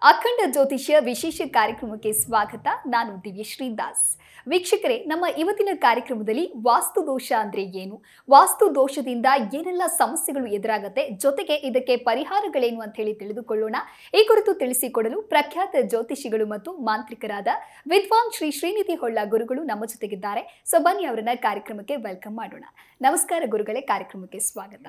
ಅಖಂಡ ಜ್ಯೋತಿಷ್ಯ ವಿಶೇಷ ಕಾರ್ಯಕ್ರಮಕ್ಕೆ ಸ್ವಾಗತ. ನಾನು ದಿವ್ಯಶ್ರೀ ದಾಸ್. ವೀಕ್ಷಕರೇ, ನಮ್ಮ ಇವತ್ತಿನ ಕಾರ್ಯಕ್ರಮದಲ್ಲಿ ವಾಸ್ತು ದೋಷ ಅಂದ್ರೆ ಏನು, ವಾಸ್ತು ದೋಷದಿಂದ ಏನೆಲ್ಲ ಸಮಸ್ಯೆಗಳು ಎದುರಾಗುತ್ತೆ, ಜೊತೆಗೆ ಇದಕ್ಕೆ ಪರಿಹಾರಗಳೇನು ಅಂತ ಹೇಳಿ ತಿಳಿದುಕೊಳ್ಳೋಣ. ಈ ಕುರಿತು ತಿಳಿಸಿಕೊಡಲು ಪ್ರಖ್ಯಾತ ಜ್ಯೋತಿಷಿಗಳು ಮತ್ತು ಮಾಂತ್ರಿಕರಾದ ವಿದ್ವಾನ್ ಶ್ರೀ ಶ್ರೀನಿಧಿ ಹೊಳ್ಳ ಗುರುಗಳು ನಮ್ಮ ಜೊತೆಗಿದ್ದಾರೆ. ಸೊ ಬನ್ನಿ ಅವರನ್ನ ಕಾರ್ಯಕ್ರಮಕ್ಕೆ ವೆಲ್ಕಮ್ ಮಾಡೋಣ. ನಮಸ್ಕಾರ ಗುರುಗಳೇ, ಕಾರ್ಯಕ್ರಮಕ್ಕೆ ಸ್ವಾಗತ.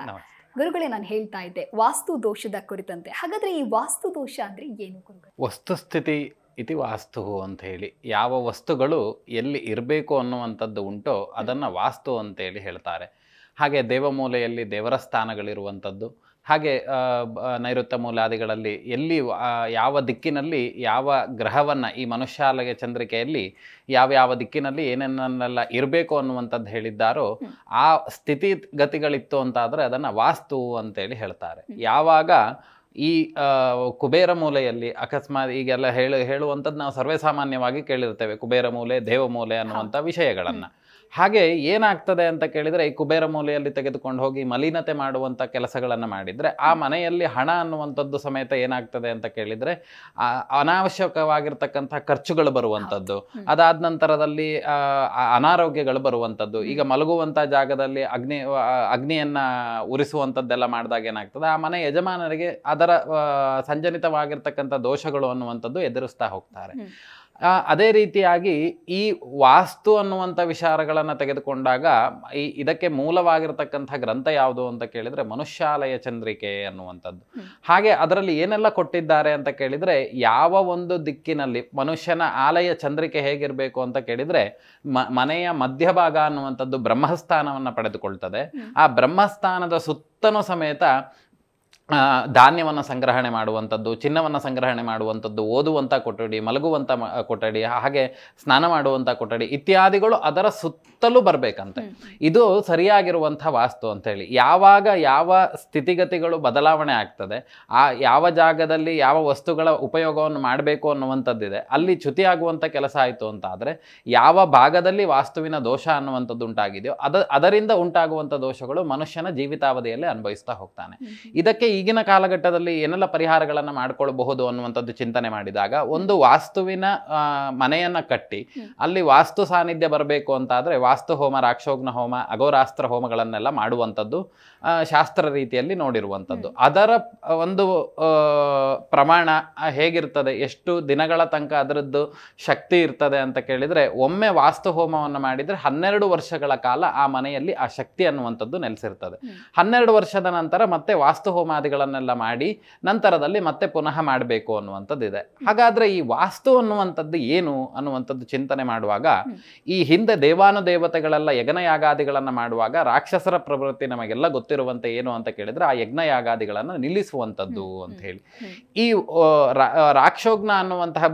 ಗುರುಗಳೇ, ನಾನು ಹೇಳ್ತಾ ಇದ್ದೆ ವಾಸ್ತು ದೋಷದ ಕುರಿತಂತೆ. ಹಾಗಾದ್ರೆ ಈ ವಾಸ್ತು ದೋಷ ಅಂದ್ರೆ ಏನು ಗುರುಗಳೇ? ವಸ್ತುಸ್ಥಿತಿ ಇತಿ ವಾಸ್ತು ಅಂತ ಹೇಳಿ, ಯಾವ ವಸ್ತುಗಳು ಎಲ್ಲಿ ಇರಬೇಕು ಅನ್ನುವಂಥದ್ದು ಉಂಟೋ ಅದನ್ನು ವಾಸ್ತು ಅಂತೇಳಿ ಹೇಳ್ತಾರೆ. ಹಾಗೆ ದೇವಮೂಲೆಯಲ್ಲಿ ದೇವರ ಸ್ಥಾನಗಳಿರುವಂಥದ್ದು, ಹಾಗೆ ನೈಋತ್ಯ ಮೂಲಾದಿಗಳಲ್ಲಿ ಎಲ್ಲಿ ಯಾವ ದಿಕ್ಕಿನಲ್ಲಿ ಯಾವ ಗ್ರಹವನ್ನು ಈ ಮನುಷ್ಯಾಲಯ ಚಂದ್ರಿಕೆಯಲ್ಲಿ ಯಾವ ದಿಕ್ಕಿನಲ್ಲಿ ಏನೇನೆಲ್ಲ ಇರಬೇಕು ಅನ್ನುವಂಥದ್ದು ಹೇಳಿದ್ದಾರೋ ಆ ಸ್ಥಿತಿಗತಿಗಳಿತ್ತು ಅಂತಾದರೆ ಅದನ್ನು ವಾಸ್ತು ಅಂತೇಳಿ ಹೇಳ್ತಾರೆ. ಯಾವಾಗ ಈ ಕುಬೇರ ಮೂಲೆಯಲ್ಲಿ ಅಕಸ್ಮಾತ್ ಈಗೆಲ್ಲ ಹೇಳುವಂಥದ್ದು ನಾವು ಸರ್ವೇ ಸಾಮಾನ್ಯವಾಗಿ ಕೇಳಿರ್ತೇವೆ, ಕುಬೇರ ಮೂಲೆ ದೇವಮೂಲೆ ಅನ್ನುವಂಥ ವಿಷಯಗಳನ್ನು. ಹಾಗೆ ಏನಾಗ್ತದೆ ಅಂತ ಕೇಳಿದರೆ, ಈ ಕುಬೇರ ಮೂಲೆಯಲ್ಲಿ ತೆಗೆದುಕೊಂಡು ಹೋಗಿ ಮಲಿನತೆ ಮಾಡುವಂಥ ಕೆಲಸಗಳನ್ನು ಮಾಡಿದರೆ ಆ ಮನೆಯಲ್ಲಿ ಹಣ ಅನ್ನುವಂಥದ್ದು ಸಮೇತ ಏನಾಗ್ತದೆ ಅಂತ ಕೇಳಿದರೆ ಅನಾವಶ್ಯಕವಾಗಿರ್ತಕ್ಕಂಥ ಖರ್ಚುಗಳು ಬರುವಂಥದ್ದು, ಅದಾದ ನಂತರದಲ್ಲಿ ಅನಾರೋಗ್ಯಗಳು ಬರುವಂಥದ್ದು. ಈಗ ಮಲಗುವಂಥ ಜಾಗದಲ್ಲಿ ಅಗ್ನಿಯನ್ನು ಉರಿಸುವಂಥದ್ದೆಲ್ಲ ಮಾಡಿದಾಗ ಏನಾಗ್ತದೆ, ಆ ಮನೆ ಯಜಮಾನರಿಗೆ ಅದರ ಸಂಜನಿತವಾಗಿರ್ತಕ್ಕಂಥ ದೋಷಗಳು ಅನ್ನುವಂಥದ್ದು ಎದುರಿಸ್ತಾ ಹೋಗ್ತಾರೆ. ಅದೇ ರೀತಿಯಾಗಿ ಈ ವಾಸ್ತು ಅನ್ನುವಂಥ ವಿಚಾರಗಳನ್ನು ತೆಗೆದುಕೊಂಡಾಗ ಇದಕ್ಕೆ ಮೂಲವಾಗಿರ್ತಕ್ಕಂಥ ಗ್ರಂಥ ಯಾವುದು ಅಂತ ಕೇಳಿದರೆ ಮನುಷ್ಯಾಲಯ ಚಂದ್ರಿಕೆ ಅನ್ನುವಂಥದ್ದು. ಹಾಗೆ ಅದರಲ್ಲಿ ಏನೆಲ್ಲ ಕೊಟ್ಟಿದ್ದಾರೆ ಅಂತ ಕೇಳಿದರೆ, ಯಾವ ಒಂದು ದಿಕ್ಕಿನಲ್ಲಿ ಮನುಷ್ಯನ ಆಲಯ ಚಂದ್ರಿಕೆ ಹೇಗಿರಬೇಕು ಅಂತ ಕೇಳಿದರೆ, ಮನೆಯ ಮಧ್ಯಭಾಗ ಅನ್ನುವಂಥದ್ದು ಬ್ರಹ್ಮಸ್ಥಾನವನ್ನು ಪಡೆದುಕೊಳ್ತದೆ. ಆ ಬ್ರಹ್ಮಸ್ಥಾನದ ಸುತ್ತನೂ ಸಮೇತ ಧಾನ್ಯವನ್ನು ಸಂಗ್ರಹಣೆ ಮಾಡುವಂಥದ್ದು, ಚಿನ್ನವನ್ನು ಸಂಗ್ರಹಣೆ ಮಾಡುವಂಥದ್ದು, ಓದುವಂಥ ಕೊಠಡಿ, ಮಲಗುವಂಥ ಕೊಠಡಿ, ಹಾಗೆ ಸ್ನಾನ ಮಾಡುವಂಥ ಕೊಠಡಿ ಇತ್ಯಾದಿಗಳು ಅದರ ಸುತ್ತಲೂ ಬರಬೇಕಂತೆ. ಇದು ಸರಿಯಾಗಿರುವಂಥ ವಾಸ್ತು ಅಂತೇಳಿ. ಯಾವಾಗ ಯಾವ ಸ್ಥಿತಿಗತಿಗಳು ಬದಲಾವಣೆ ಆಗ್ತದೆ, ಆ ಯಾವ ಜಾಗದಲ್ಲಿ ಯಾವ ವಸ್ತುಗಳ ಉಪಯೋಗವನ್ನು ಮಾಡಬೇಕು ಅನ್ನುವಂಥದ್ದಿದೆ, ಅಲ್ಲಿ ಚ್ಯುತಿಯಾಗುವಂಥ ಕೆಲಸ ಆಯಿತು ಅಂತ ಆದರೆ, ಯಾವ ಭಾಗದಲ್ಲಿ ವಾಸ್ತುವಿನ ದೋಷ ಅನ್ನುವಂಥದ್ದು ಉಂಟಾಗಿದೆಯೋ ಅದರಿಂದ ಉಂಟಾಗುವಂಥ ದೋಷಗಳು ಮನುಷ್ಯನ ಜೀವಿತಾವಧಿಯಲ್ಲಿ ಅನುಭವಿಸ್ತಾ ಹೋಗ್ತಾನೆ. ಇದಕ್ಕೆ ಈಗಿನ ಕಾಲಘಟ್ಟದಲ್ಲಿ ಏನೆಲ್ಲ ಪರಿಹಾರಗಳನ್ನು ಮಾಡ್ಕೊಳ್ಬಹುದು ಅನ್ನುವಂಥದ್ದು ಚಿಂತನೆ ಮಾಡಿದಾಗ, ಒಂದು ವಾಸ್ತುವಿನ ಮನೆಯನ್ನ ಕಟ್ಟಿ ಅಲ್ಲಿ ವಾಸ್ತು ಸಾನ್ನಿಧ್ಯ ಬರಬೇಕು ಅಂತಾದರೆ ವಾಸ್ತು ಹೋಮ, ರಾಕ್ಷೋಗ್ನ ಹೋಮ, ಅಘೋರಾಸ್ತ್ರ ಹೋಮಗಳನ್ನೆಲ್ಲ ಮಾಡುವಂಥದ್ದು ಶಾಸ್ತ್ರ ರೀತಿಯಲ್ಲಿ ನೋಡಿರುವಂಥದ್ದು. ಅದರ ಒಂದು ಪ್ರಮಾಣ ಹೇಗಿರ್ತದೆ, ಎಷ್ಟು ದಿನಗಳ ತನಕ ಅದರದ್ದು ಶಕ್ತಿ ಇರ್ತದೆ ಅಂತ ಕೇಳಿದರೆ, ಒಮ್ಮೆ ವಾಸ್ತು ಹೋಮವನ್ನು ಮಾಡಿದರೆ 12 ವರ್ಷಗಳ ಕಾಲ ಆ ಮನೆಯಲ್ಲಿ ಆ ಶಕ್ತಿ ಅನ್ನುವಂಥದ್ದು ನೆಲೆಸಿರ್ತದೆ. 12 ವರ್ಷದ ನಂತರ ಮತ್ತೆ ವಾಸ್ತು ಹೋಮಾದಿಗಳನ್ನೆಲ್ಲ ಮಾಡಿ ನಂತರದಲ್ಲಿ ಮತ್ತೆ ಪುನಃ ಮಾಡಬೇಕು ಅನ್ನುವಂಥದ್ದಿದೆ. ಹಾಗಾದರೆ ಈ ವಾಸ್ತು ಅನ್ನುವಂಥದ್ದು ಏನು ಅನ್ನುವಂಥದ್ದು ಚಿಂತನೆ ಮಾಡುವಾಗ, ಈ ಹಿಂದೆ ದೇವಾನುದೇವತೆಗಳೆಲ್ಲ ಯಜ್ಞಯಾಗಾದಿಗಳನ್ನು ಮಾಡುವಾಗ ರಾಕ್ಷಸರ ಪ್ರವೃತ್ತಿ ನಮಗೆಲ್ಲ ಗೊತ್ತಿರುವಂತೆ ಏನು ಅಂತ ಕೇಳಿದರೆ, ಆ ಯಜ್ಞಯಾಗಾದಿಗಳನ್ನು ನಿಲ್ಲಿಸುವಂಥದ್ದು ಅಂತ ಹೇಳಿ. ಈ ರಾಕ್ಷೋಗ್ನ ಅನ್ನುವಂತಹ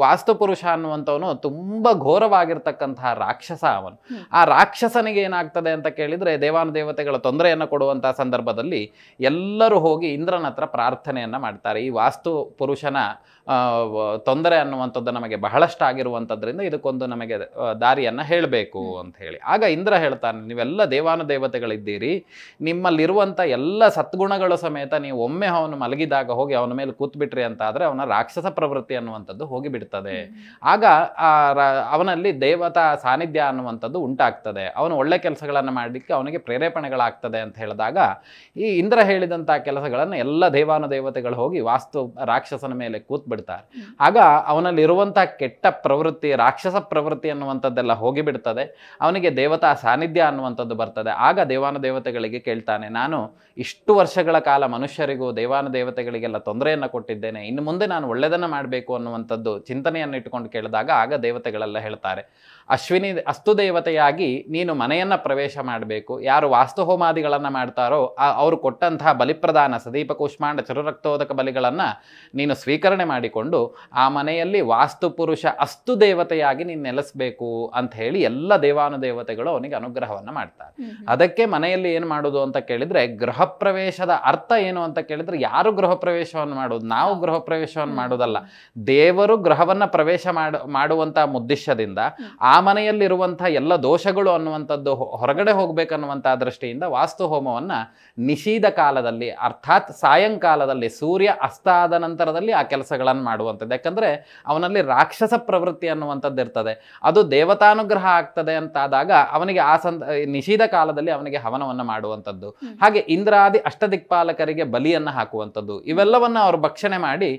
ವಾಸ್ತು ಪುರುಷ ಅನ್ನುವಂಥವನು ತುಂಬ ಘೋರವಾಗಿರ್ತಕ್ಕಂತಹ ರಾಕ್ಷಸ. ಅವನು ಆ ರಾಕ್ಷಸನಿಗೆ ಏನಾಗ್ತದೆ ಅಂತ ಕೇಳಿದರೆ, ದೇವಾನುದೇವತೆಗಳ ತೊಂದರೆಯನ್ನು ಕೊಡುವಂತಹ ಸಂದರ್ಭದಲ್ಲಿ ಎಲ್ಲರೂ ಹೋಗಿ ಇಂದ್ರನ ಹತ್ರ ಪ್ರಾರ್ಥನೆಯನ್ನ ಮಾಡ್ತಾರೆ. ಈ ವಾಸ್ತು ಪುರುಷನ ತೊಂದರೆ ಅನ್ನುವಂಥದ್ದು ನಮಗೆ ಬಹಳಷ್ಟು ಆಗಿರುವಂಥದ್ರಿಂದ ಇದಕ್ಕೊಂದು ನಮಗೆ ದಾರಿಯನ್ನು ಹೇಳಬೇಕು ಅಂತ ಹೇಳಿ. ಆಗ ಇಂದ್ರ ಹೇಳ್ತಾನೆ, ನೀವೆಲ್ಲ ದೇವಾನುದೇವತೆಗಳಿದ್ದೀರಿ, ನಿಮ್ಮಲ್ಲಿರುವಂಥ ಎಲ್ಲ ಸದ್ಗುಣಗಳು ಸಮೇತ ನೀವು ಒಮ್ಮೆ ಅವನು ಮಲಗಿದಾಗ ಹೋಗಿ ಅವನ ಮೇಲೆ ಕೂತ್ಬಿಟ್ರಿ ಅಂತ ಆದರೆ ಅವನ ರಾಕ್ಷಸ ಪ್ರವೃತ್ತಿ ಅನ್ನುವಂಥದ್ದು ಹೋಗಿಬಿಡ್ತದೆ. ಆಗ ಅವನಲ್ಲಿ ದೇವತಾ ಸಾನ್ನಿಧ್ಯ ಅನ್ನುವಂಥದ್ದು ಉಂಟಾಗ್ತದೆ, ಅವನು ಒಳ್ಳೆ ಕೆಲಸಗಳನ್ನು ಮಾಡಲಿಕ್ಕೆ ಅವನಿಗೆ ಪ್ರೇರೇಪಣೆಗಳಾಗ್ತದೆ ಅಂತ ಹೇಳಿದಾಗ, ಈ ಇಂದ್ರ ಹೇಳಿದಂಥ ಕೆಲಸಗಳನ್ನು ಎಲ್ಲ ದೇವಾನುದೇವತೆಗಳು ಹೋಗಿ ವಾಸ್ತು ರಾಕ್ಷಸನ ಮೇಲೆ ಕೂತ್ಬಿಡ್ತಾರೆ. ಆಗ ಅವನಲ್ಲಿರುವಂತಹ ಕೆಟ್ಟ ಪ್ರವೃತ್ತಿ, ರಾಕ್ಷಸ ಪ್ರವೃತ್ತಿ ಅನ್ನುವಂಥದ್ದೆಲ್ಲ ಹೋಗಿಬಿಡ್ತದೆ, ಅವನಿಗೆ ದೇವತಾ ಸಾನ್ನಿಧ್ಯ ಅನ್ನುವಂಥದ್ದು ಬರ್ತದೆ. ಆಗ ದೇವಾನುದೇವತೆಗಳಿಗೆ ಕೇಳ್ತಾನೆ, ನಾನು ಇಷ್ಟು ವರ್ಷಗಳ ಕಾಲ ಮನುಷ್ಯರಿಗೂ ದೇವಾನುದೇವತೆಗಳಿಗೆಲ್ಲ ತೊಂದರೆಯನ್ನು ಕೊಟ್ಟಿದ್ದೇನೆ, ಇನ್ನು ಮುಂದೆ ನಾನು ಒಳ್ಳೆಯದನ್ನು ಮಾಡಬೇಕು ಅನ್ನುವಂಥದ್ದು ಚಿಂತನೆಯನ್ನು ಇಟ್ಟುಕೊಂಡು ಕೇಳಿದಾಗ ಆಗ ದೇವತೆಗಳೆಲ್ಲ ಹೇಳ್ತಾರೆ, ಅಸ್ತು ದೇವತೆಯಾಗಿ ನೀನು ಮನೆಯನ್ನು ಪ್ರವೇಶ ಮಾಡಬೇಕು. ಯಾರು ವಾಸ್ತು ಹೋಮಾದಿಗಳನ್ನು ಮಾಡ್ತಾರೋ ಅವರು ಕೊಟ್ಟಂತಹ ಬಲಿಪ್ರದಾನ ಸದೀಪ ಕೂಷ್ಮಾಂಡ ಚರುರಕ್ತೋದಕ ಬಲಿಗಳನ್ನು ನೀನು ಸ್ವೀಕರಣೆ ಮಾಡಿಕೊಂಡು ಆ ಮನೆಯಲ್ಲಿ ವಾಸ್ತು ಪುರುಷ ಅಸ್ತು ದೇವತೆಯಾಗಿ ನೀನು ನೆಲೆಸಬೇಕು ಅಂತ ಹೇಳಿ ಎಲ್ಲ ದೇವಾನುದೇವತೆಗಳು ಅವನಿಗೆ ಅನುಗ್ರಹವನ್ನು ಮಾಡ್ತಾರೆ. ಅದಕ್ಕೆ ಮನೆಯಲ್ಲಿ ಏನು ಮಾಡೋದು ಅಂತ ಕೇಳಿದರೆ, ಗೃಹ ಪ್ರವೇಶದ ಅರ್ಥ ಏನು ಅಂತ ಕೇಳಿದರೆ, ಯಾರು ಗೃಹ ಪ್ರವೇಶವನ್ನು ಮಾಡೋದು, ನಾವು ಗೃಹ ಪ್ರವೇಶವನ್ನು ಮಾಡೋದಲ್ಲ, ದೇವರು ಗೃಹವನ್ನು ಪ್ರವೇಶ ಮಾಡುವಂಥ ಉದ್ದೇಶದಿಂದ ಆ ಮನೆಯಲ್ಲಿರುವಂಥ ಎಲ್ಲ ದೋಷಗಳು ಅನ್ನುವಂಥದ್ದು ಹೊರಗಡೆ ಹೋಗ್ಬೇಕನ್ನುವಂಥ ದೃಷ್ಟಿಯಿಂದ ವಾಸ್ತು ಹೋಮವನ್ನ ನಿಷೀಧ ಕಾಲದಲ್ಲಿ, ಅರ್ಥಾತ್ ಸಾಯಂಕಾಲದಲ್ಲಿ ಸೂರ್ಯ ಅಸ್ತ ಆದ ನಂತರದಲ್ಲಿ ಆ ಕೆಲಸಗಳನ್ನು ಮಾಡುವಂಥದ್ದು. ಯಾಕಂದ್ರೆ ಅವನಲ್ಲಿ ರಾಕ್ಷಸ ಪ್ರವೃತ್ತಿ ಅನ್ನುವಂಥದ್ದು ಇರ್ತದೆ, ಅದು ದೇವತಾನುಗ್ರಹ ಆಗ್ತದೆ ಅಂತಾದಾಗ ಅವನಿಗೆ ನಿಷೀಧ ಕಾಲದಲ್ಲಿ ಅವನಿಗೆ ಹವನವನ್ನು ಮಾಡುವಂಥದ್ದು. ಹಾಗೆ ಇಂದ್ರಾದಿ ಅಷ್ಟದಿಕ್ಪಾಲಕರಿಗೆ ಬಲಿಯನ್ನು ಹಾಕುವಂಥದ್ದು, ಇವೆಲ್ಲವನ್ನ ಅವರು ಭಕ್ಷಣೆ ಮಾಡಿ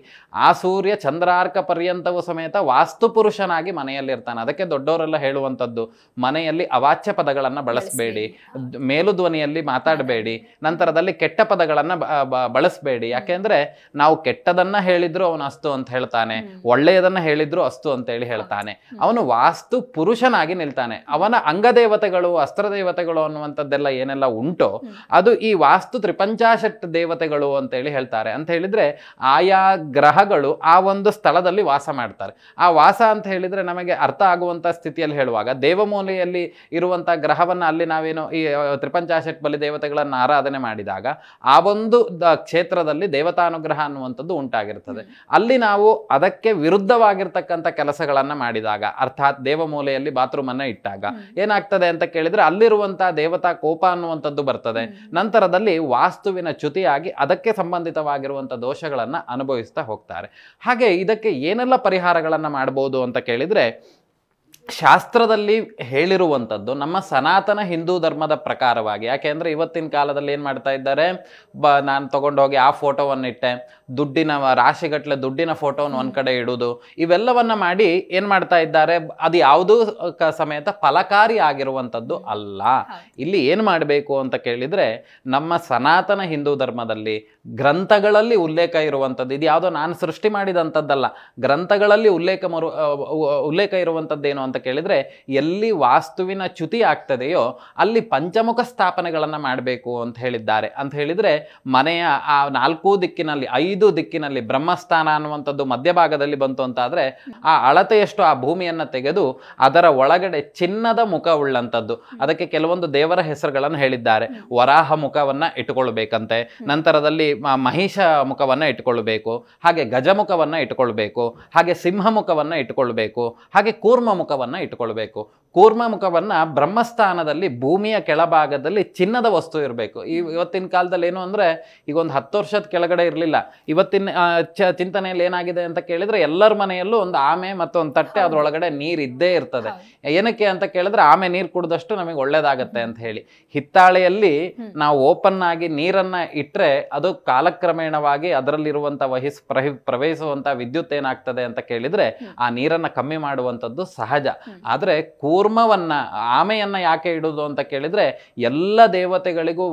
ಆ ಸೂರ್ಯ ಚಂದ್ರಾರ್ಕ ಪರ್ಯಂತವೂ ಸಮೇತ ವಾಸ್ತು ಪುರುಷನಾಗಿ ಮನೆಯಲ್ಲಿರ್ತಾನೆ. ಅದಕ್ಕೆ ದೊಡ್ಡವರೆಲ್ಲ ಹೇಳುವಂಥದ್ದು, ಮನೆಯಲ್ಲಿ ಅವಾಚ್ಯ ಪದಗಳನ್ನು ಬಳಸಬೇಡಿ, ಮೇಲು ಧ್ವನಿಯಲ್ಲಿ ಮಾತಾಡಬೇಡಿ, ನಂತರದಲ್ಲಿ ಕೆಟ್ಟ ಪದಗಳನ್ನು ಬಳಸಬೇಡಿ. ಯಾಕೆಂದ್ರೆ ನಾವು ಕೆಟ್ಟದನ್ನ ಹೇಳಿದ್ರು ಅವನು ಅಸ್ತು ಅಂತ ಹೇಳ್ತಾನೆ, ಒಳ್ಳೆಯದನ್ನ ಹೇಳಿದ್ರು ಅಸ್ತು ಅಂತೇಳಿ ಹೇಳ್ತಾನೆ. ಅವನು ವಾಸ್ತು ಪುರುಷನಾಗಿ ನಿಲ್ತಾನೆ. ಅವನ ಅಂಗದೇವತೆಗಳು, ಅಸ್ತ್ರದೇವತೆಗಳು ಅನ್ನುವಂಥದ್ದೆಲ್ಲ ಏನೆಲ್ಲ ಉಂಟೋ ಅದು ಈ ವಾಸ್ತು ತ್ರಿಪಂಚಾಶಟ್ ದೇವತೆಗಳು ಅಂತೇಳಿ ಹೇಳ್ತಾರೆ. ಅಂತ ಹೇಳಿದ್ರೆ ಆಯಾ ಗ್ರಹಗಳು ಆ ಒಂದು ಸ್ಥಳದಲ್ಲಿ ವಾಸ ಮಾಡ್ತಾರೆ. ಆ ವಾಸ ಅಂತ ಹೇಳಿದ್ರೆ ನಮಗೆ ಅರ್ಥ ಆಗುವಂತ ಸ್ಥಿತಿಯಲ್ಲಿ ಹೇಳುವಾಗ, ದೇವಮೂಲೆಯಲ್ಲಿ ಇರುವಂತ ಗ್ರಹವನ್ನ ಅಲ್ಲಿ ನಾವೇನು ಈ ತ್ರಿಪಂಚಾಶಟ್ ಬಲಿ ದೇವತೆಗಳನ್ನ ಆರಾಧನೆ ಮಾಡಿದಾಗ ಆ ಒಂದು ಕ್ಷೇತ್ರದಲ್ಲಿ ದೇವತಾನುಗ್ರಹ ಅನ್ನುವಂಥದ್ದು ಉಂಟಾಗಿರ್ತದೆ. ಅಲ್ಲಿ ನಾವು ಅದಕ್ಕೆ ವಿರುದ್ಧವಾಗಿರ್ತಕ್ಕಂಥ ಕೆಲಸಗಳನ್ನ ಮಾಡಿದಾಗ, ಅರ್ಥಾತ್ ದೇವಮೂಲೆಯಲ್ಲಿ ಬಾತ್ರೂಮ್ ಅನ್ನ ಇಟ್ಟಾಗ ಏನಾಗ್ತದೆ ಅಂತ ಕೇಳಿದ್ರೆ ಅಲ್ಲಿರುವಂತಹ ದೇವತಾ ಕೋಪ ಅನ್ನುವಂಥದ್ದು ಬರ್ತದೆ. ನಂತರದಲ್ಲಿ ವಾಸ್ತುವಿನ ಚ್ಯುತಿಯಾಗಿ ಅದಕ್ಕೆ ಸಂಬಂಧಿತವಾಗಿರುವಂಥ ದೋಷಗಳನ್ನ ಅನುಭವಿಸ್ತಾ ಹೋಗ್ತಾರೆ. ಹಾಗೆ ಇದಕ್ಕೆ ಏನೆಲ್ಲ ಪರಿಹಾರಗಳನ್ನ ಮಾಡ್ಬೋದು ಅಂತ ಕೇಳಿದ್ರೆ, ಶಾಸ್ತ್ರದಲ್ಲಿ ಹೇಳಿರುವಂಥದ್ದು ನಮ್ಮ ಸನಾತನ ಹಿಂದೂ ಧರ್ಮದ ಪ್ರಕಾರವಾಗಿ. ಯಾಕೆಂದ್ರೆ ಇವತ್ತಿನ ಕಾಲದಲ್ಲಿ ಏನು ಮಾಡ್ತಾ ಇದ್ದಾರೆ, ನಾನು ತಗೊಂಡೋಗಿ ಆ ಫೋಟೋವನ್ನು ಇಟ್ಟೆ, ದುಡ್ಡಿನ ರಾಶಿಗಟ್ಟಲೆ ದುಡ್ಡಿನ ಫೋಟೋವನ್ನು ಒಂದು ಕಡೆ ಇಡುವುದು, ಇವೆಲ್ಲವನ್ನ ಮಾಡಿ ಏನು ಮಾಡ್ತಾ ಇದ್ದಾರೆ, ಅದು ಯಾವುದೂ ಸಮೇತ ಫಲಕಾರಿ ಆಗಿರುವಂಥದ್ದು ಅಲ್ಲ. ಇಲ್ಲಿ ಏನು ಮಾಡಬೇಕು ಅಂತ ಕೇಳಿದರೆ, ನಮ್ಮ ಸನಾತನ ಹಿಂದೂ ಧರ್ಮದಲ್ಲಿ ಗ್ರಂಥಗಳಲ್ಲಿ ಉಲ್ಲೇಖ ಇರುವಂಥದ್ದು, ಇದು ಯಾವುದೋ ನಾನು ಸೃಷ್ಟಿ ಮಾಡಿದಂಥದ್ದಲ್ಲ, ಗ್ರಂಥಗಳಲ್ಲಿ ಉಲ್ಲೇಖ ಇರುವಂಥದ್ದೇನು ಅಂತ ಕೇಳಿದ್ರೆ, ಎಲ್ಲಿ ವಾಸ್ತುವಿನ ಚ್ಯುತಿ ಆಗ್ತದೆಯೋ ಅಲ್ಲಿ ಪಂಚಮುಖ ಸ್ಥಾಪನೆಗಳನ್ನು ಮಾಡಬೇಕು ಅಂತ ಹೇಳಿದ್ದಾರೆ. ಅಂತ ಹೇಳಿದ್ರೆ ಮನೆಯ ಆ 4 ದಿಕ್ಕಿನಲ್ಲಿ 5 ದಿಕ್ಕಿನಲ್ಲಿ ಬ್ರಹ್ಮಸ್ಥಾನ ಅನ್ನುವಂಥದ್ದು ಮಧ್ಯಭಾಗದಲ್ಲಿ ಬಂತು ಅಂತಾದ್ರೆ ಆ ಅಳತೆಯಷ್ಟು ಆ ಭೂಮಿಯನ್ನು ತೆಗೆದು ಅದರ ಒಳಗಡೆ ಚಿನ್ನದ ಮುಖ ಉಳ್ಳಂಥದ್ದು, ಅದಕ್ಕೆ ಕೆಲವೊಂದು ದೇವರ ಹೆಸರುಗಳನ್ನು ಹೇಳಿದ್ದಾರೆ. ವರಾಹ ಮುಖವನ್ನ ಇಟ್ಟುಕೊಳ್ಬೇಕಂತೆ, ನಂತರದಲ್ಲಿ ಮಹಿಷ ಮುಖವನ್ನ ಇಟ್ಟುಕೊಳ್ಬೇಕು, ಹಾಗೆ ಗಜಮುಖವನ್ನ ಇಟ್ಟುಕೊಳ್ಬೇಕು, ಹಾಗೆ ಸಿಂಹ ಮುಖವನ್ನ ಇಟ್ಟುಕೊಳ್ಬೇಕು, ಹಾಗೆ ಕೂರ್ಮ ಮುಖವನ್ನ ಇಟ್ಟುಕೊಳ್ಬೇಕು. ಕೂರ್ಮ ಮುಖವನ್ನ ಬ್ರಹ್ಮಸ್ಥಾನದಲ್ಲಿ ಭೂಮಿಯ ಕೆಳಭಾಗದಲ್ಲಿ ಚಿನ್ನದ ವಸ್ತು ಇರಬೇಕು. ಇವತ್ತಿನ ಕಾಲದಲ್ಲಿ ಏನು ಅಂದ್ರೆ, ಈಗ ಒಂದು 10 ವರ್ಷದ ಕೆಳಗಡೆ ಇರಲಿಲ್ಲ. ಇವತ್ತಿನ ಚಿಂತನೆಯಲ್ಲಿ ಏನಾಗಿದೆ ಅಂತ ಕೇಳಿದ್ರೆ, ಎಲ್ಲರ ಮನೆಯಲ್ಲೂ ಒಂದು ಆಮೆ ಮತ್ತು ಒಂದು ತಟ್ಟೆ, ಅದ್ರೊಳಗಡೆ ನೀರು ಇದ್ದೇ ಇರ್ತದೆ. ಏನಕ್ಕೆ ಅಂತ ಕೇಳಿದ್ರೆ, ಆಮೆ ನೀರು ಕುಡಿದಷ್ಟು ನಮಗೆ ಒಳ್ಳೇದಾಗತ್ತೆ ಅಂತ ಹೇಳಿ. ಹಿತ್ತಾಳೆಯಲ್ಲಿ ನಾವು ಓಪನ್ ಆಗಿ ನೀರನ್ನ ಇಟ್ರೆ ಅದು ಕಾಲಕ್ರಮೇಣವಾಗಿ ಅದರಲ್ಲಿರುವಂತ ಪ್ರವಹಿಸುವಂತ ವಿದ್ಯುತ್ ಏನಾಗ್ತದೆ ಅಂತ ಕೇಳಿದ್ರೆ ಆ ನೀರನ್ನ ಕಮ್ಮಿ ಮಾಡುವಂಥದ್ದು ಸಹಜ. ಆದ್ರೆ ಕೂರ್ಮವನ್ನ, ಆಮೆಯನ್ನ ಯಾಕೆ ಇಡುವುದು ಅಂತ ಕೇಳಿದ್ರೆ, ಎಲ್ಲ ದೇವತೆಗಳಿಗೂ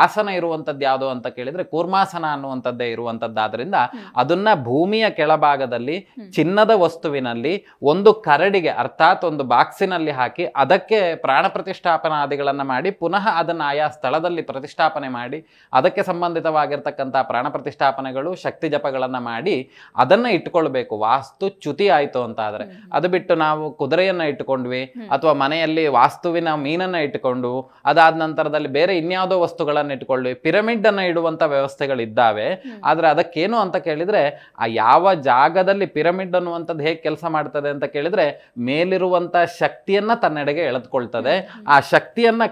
ಆಸನ ಇರುವಂತದ್ದು ಯಾವುದು ಅಂತ ಕೇಳಿದ್ರೆ ಕೂರ್ಮಾಸನ ಅನ್ನುವಂಥದ್ದೇ ಇರುವಂತದ್ದಾದ್ರಿಂದ ಅದನ್ನ ಭೂಮಿಯ ಕೆಳಭಾಗದಲ್ಲಿ ಚಿನ್ನದ ವಸ್ತುವಿನಲ್ಲಿ ಒಂದು ಕರಡಿಗೆ, ಅರ್ಥಾತ್ ಒಂದು ಬಾಕ್ಸಿನಲ್ಲಿ ಹಾಕಿ ಅದಕ್ಕೆ ಪ್ರಾಣ ಪ್ರತಿಷ್ಠಾಪನಾದಿಗಳನ್ನ ಮಾಡಿ ಪುನಃ ಅದನ್ನ ಆಯಾ ಸ್ಥಳದಲ್ಲಿ ಪ್ರತಿಷ್ಠಾಪನೆ ಮಾಡಿ ಅದಕ್ಕೆ ಸಂಬಂಧಿತವಾಗಿರ್ತಕ್ಕಂಥ ಪ್ರಾಣ ಪ್ರತಿಷ್ಠಾಪನೆಗಳು, ಶಕ್ತಿ ಜಪಗಳನ್ನ ಮಾಡಿ ಅದನ್ನ ಇಟ್ಕೊಳ್ಬೇಕು. ವಾಸ್ತು ಚ್ಯುತಿ ಆಯ್ತು ಅಂತ ಆದ್ರೆ. ಅದು ಬಿಟ್ಟು ನಾವು ಕುದುರೆಯನ್ನ ಇಟ್ಟುಕೊಂಡ್ವಿ ಅಥವಾ ಮನೆಯಲ್ಲಿ ವಾಸ್ತುವಿನ ಮೀನನ್ನ ಇಟ್ಟುಕೊಂಡು ಅದಾದ ನಂತರದಲ್ಲಿ ಬೇರೆ ಇನ್ಯಾವುದೋ ವಸ್ತುಗಳನ್ನ ಇಟ್ಕೊಳ್ಳಿ, ಪಿರಮಿಡ್ ಅನ್ನ ಇಡುವಂತ ವ್ಯವಸ್ಥೆಗಳಿದ್ದಾವೆ. ಆದ್ರೆ ಅದಕ್ಕೇನು ಅಂತ ಕೇಳಿದ್ರೆ, ಆ ಯಾವ ಜಾಗದಲ್ಲಿ ಪಿರಮಿಡ್ ಅನ್ನುವಂಥದ್ದು ಹೇಗೆ ಕೆಲಸ ಮಾಡ್ತದೆ ಅಂತ ಕೇಳಿದ್ರೆ, ಮೇಲಿರುವಂತ ಶಕ್ತಿಯನ್ನ ತನ್ನೆಡೆಗೆ ಎಳೆದುಕೊಳ್ತದೆ, ಆ ಶಕ್ತಿಯನ್ನ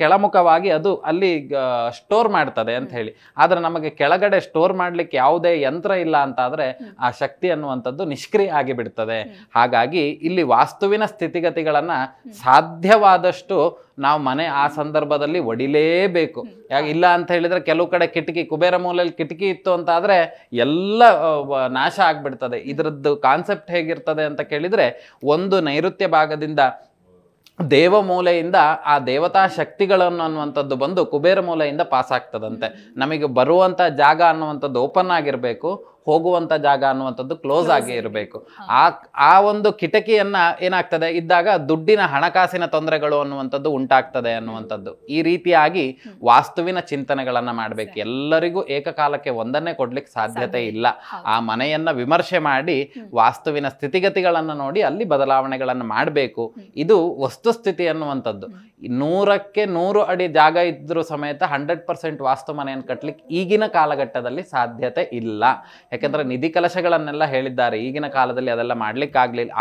ಕೆಳಮುಖವಾಗಿ ಅದು ಅಲ್ಲಿ ಸ್ಟೋರ್ ಮಾಡ್ತದೆ ಅಂತ ಹೇಳಿ. ಆದ್ರೆ ನಮಗೆ ಕೆಳಗಡೆ ಸ್ಟೋರ್ ಮಾಡ್ಲಿಕ್ಕೆ ಯಾವುದೇ ಯಂತ್ರ ಇಲ್ಲ ಅಂತಾದ್ರೆ ಆ ಶಕ್ತಿ ಅನ್ನುವಂಥದ್ದು ನಿಷ್ಕ್ರಿಯ ಆಗಿ ಬಿಡ್ತದೆ. ಹಾಗಾಗಿ ಇಲ್ಲಿ ವಾಸ್ತುವಿನ ಸ್ಥಿತಿಗತಿಗಳನ್ನ ಸಾಧ್ಯವಾದಷ್ಟು ನಾವು ಮನೆ ಆ ಸಂದರ್ಭದಲ್ಲಿ ಒಡಿಲೇಬೇಕು. ಇಲ್ಲ ಅಂತ ಹೇಳಿದ್ರೆ ಕೆಲವು ಕಡೆ ಕಿಟಕಿ, ಕುಬೇರ ಮೂಲೆಯಲ್ಲಿ ಕಿಟಕಿ ಇತ್ತು ಅಂತ ಆದ್ರೆ ಎಲ್ಲ ನಾಶ ಆಗ್ಬಿಡ್ತದೆ. ಇದರದ್ದು ಕಾನ್ಸೆಪ್ಟ್ ಹೇಗಿರ್ತದೆ ಅಂತ ಕೇಳಿದ್ರೆ, ಒಂದು ನೈಋತ್ಯ ಭಾಗದಿಂದ ದೇವ ಮೂಲೆಯಿಂದ ಆ ದೇವತಾ ಶಕ್ತಿಗಳನ್ನು ಅನ್ನುವಂಥದ್ದು ಬಂದು ಕುಬೇರ ಮೂಲೆಯಿಂದ ಪಾಸ್ ಆಗ್ತದಂತೆ. ನಮಗೆ ಬರುವಂತ ಜಾಗ ಅನ್ನುವಂಥದ್ದು ಓಪನ್ ಆಗಿರ್ಬೇಕು, ಹೋಗುವಂತ ಜಾಗ ಅನ್ನುವಂಥದ್ದು ಕ್ಲೋಸ್ ಆಗಿ ಇರಬೇಕು. ಆ ಒಂದು ಕಿಟಕಿಯನ್ನ ಏನಾಗ್ತದೆ ಇದ್ದಾಗ ದುಡ್ಡಿನ ಹಣಕಾಸಿನ ತೊಂದರೆಗಳು ಅನ್ನುವಂಥದ್ದು ಉಂಟಾಗ್ತದೆ ಅನ್ನುವಂಥದ್ದು. ಈ ರೀತಿಯಾಗಿ ವಾಸ್ತುವಿನ ಚಿಂತನೆಗಳನ್ನ ಮಾಡ್ಬೇಕು. ಎಲ್ಲರಿಗೂ ಏಕಕಾಲಕ್ಕೆ ಒಂದನ್ನೇ ಕೊಡ್ಲಿಕ್ಕೆ ಸಾಧ್ಯತೆ ಇಲ್ಲ. ಆ ಮನೆಯನ್ನ ವಿಮರ್ಶೆ ಮಾಡಿ ವಾಸ್ತುವಿನ ಸ್ಥಿತಿಗತಿಗಳನ್ನ ನೋಡಿ ಅಲ್ಲಿ ಬದಲಾವಣೆಗಳನ್ನ ಮಾಡಬೇಕು. ಇದು ವಸ್ತುಸ್ಥಿತಿ ಅನ್ನುವಂಥದ್ದು. 100ಕ್ಕೆ 100 ಅಡಿ ಜಾಗ ಇದ್ರೂ ಸಮೇತ 100% ವಾಸ್ತು ಮನೆಯನ್ನು ಕಟ್ಟಲಿಕ್ಕೆ ಈಗಿನ ಕಾಲಘಟ್ಟದಲ್ಲಿ ಸಾಧ್ಯತೆ ಇಲ್ಲ. ಯಾಕೆಂದ್ರೆ ನಿಧಿ ಕಲಶಗಳನ್ನೆಲ್ಲ ಹೇಳಿದ್ದಾರೆ. ಈಗಿನ ಕಾಲದಲ್ಲಿ ಅದೆಲ್ಲ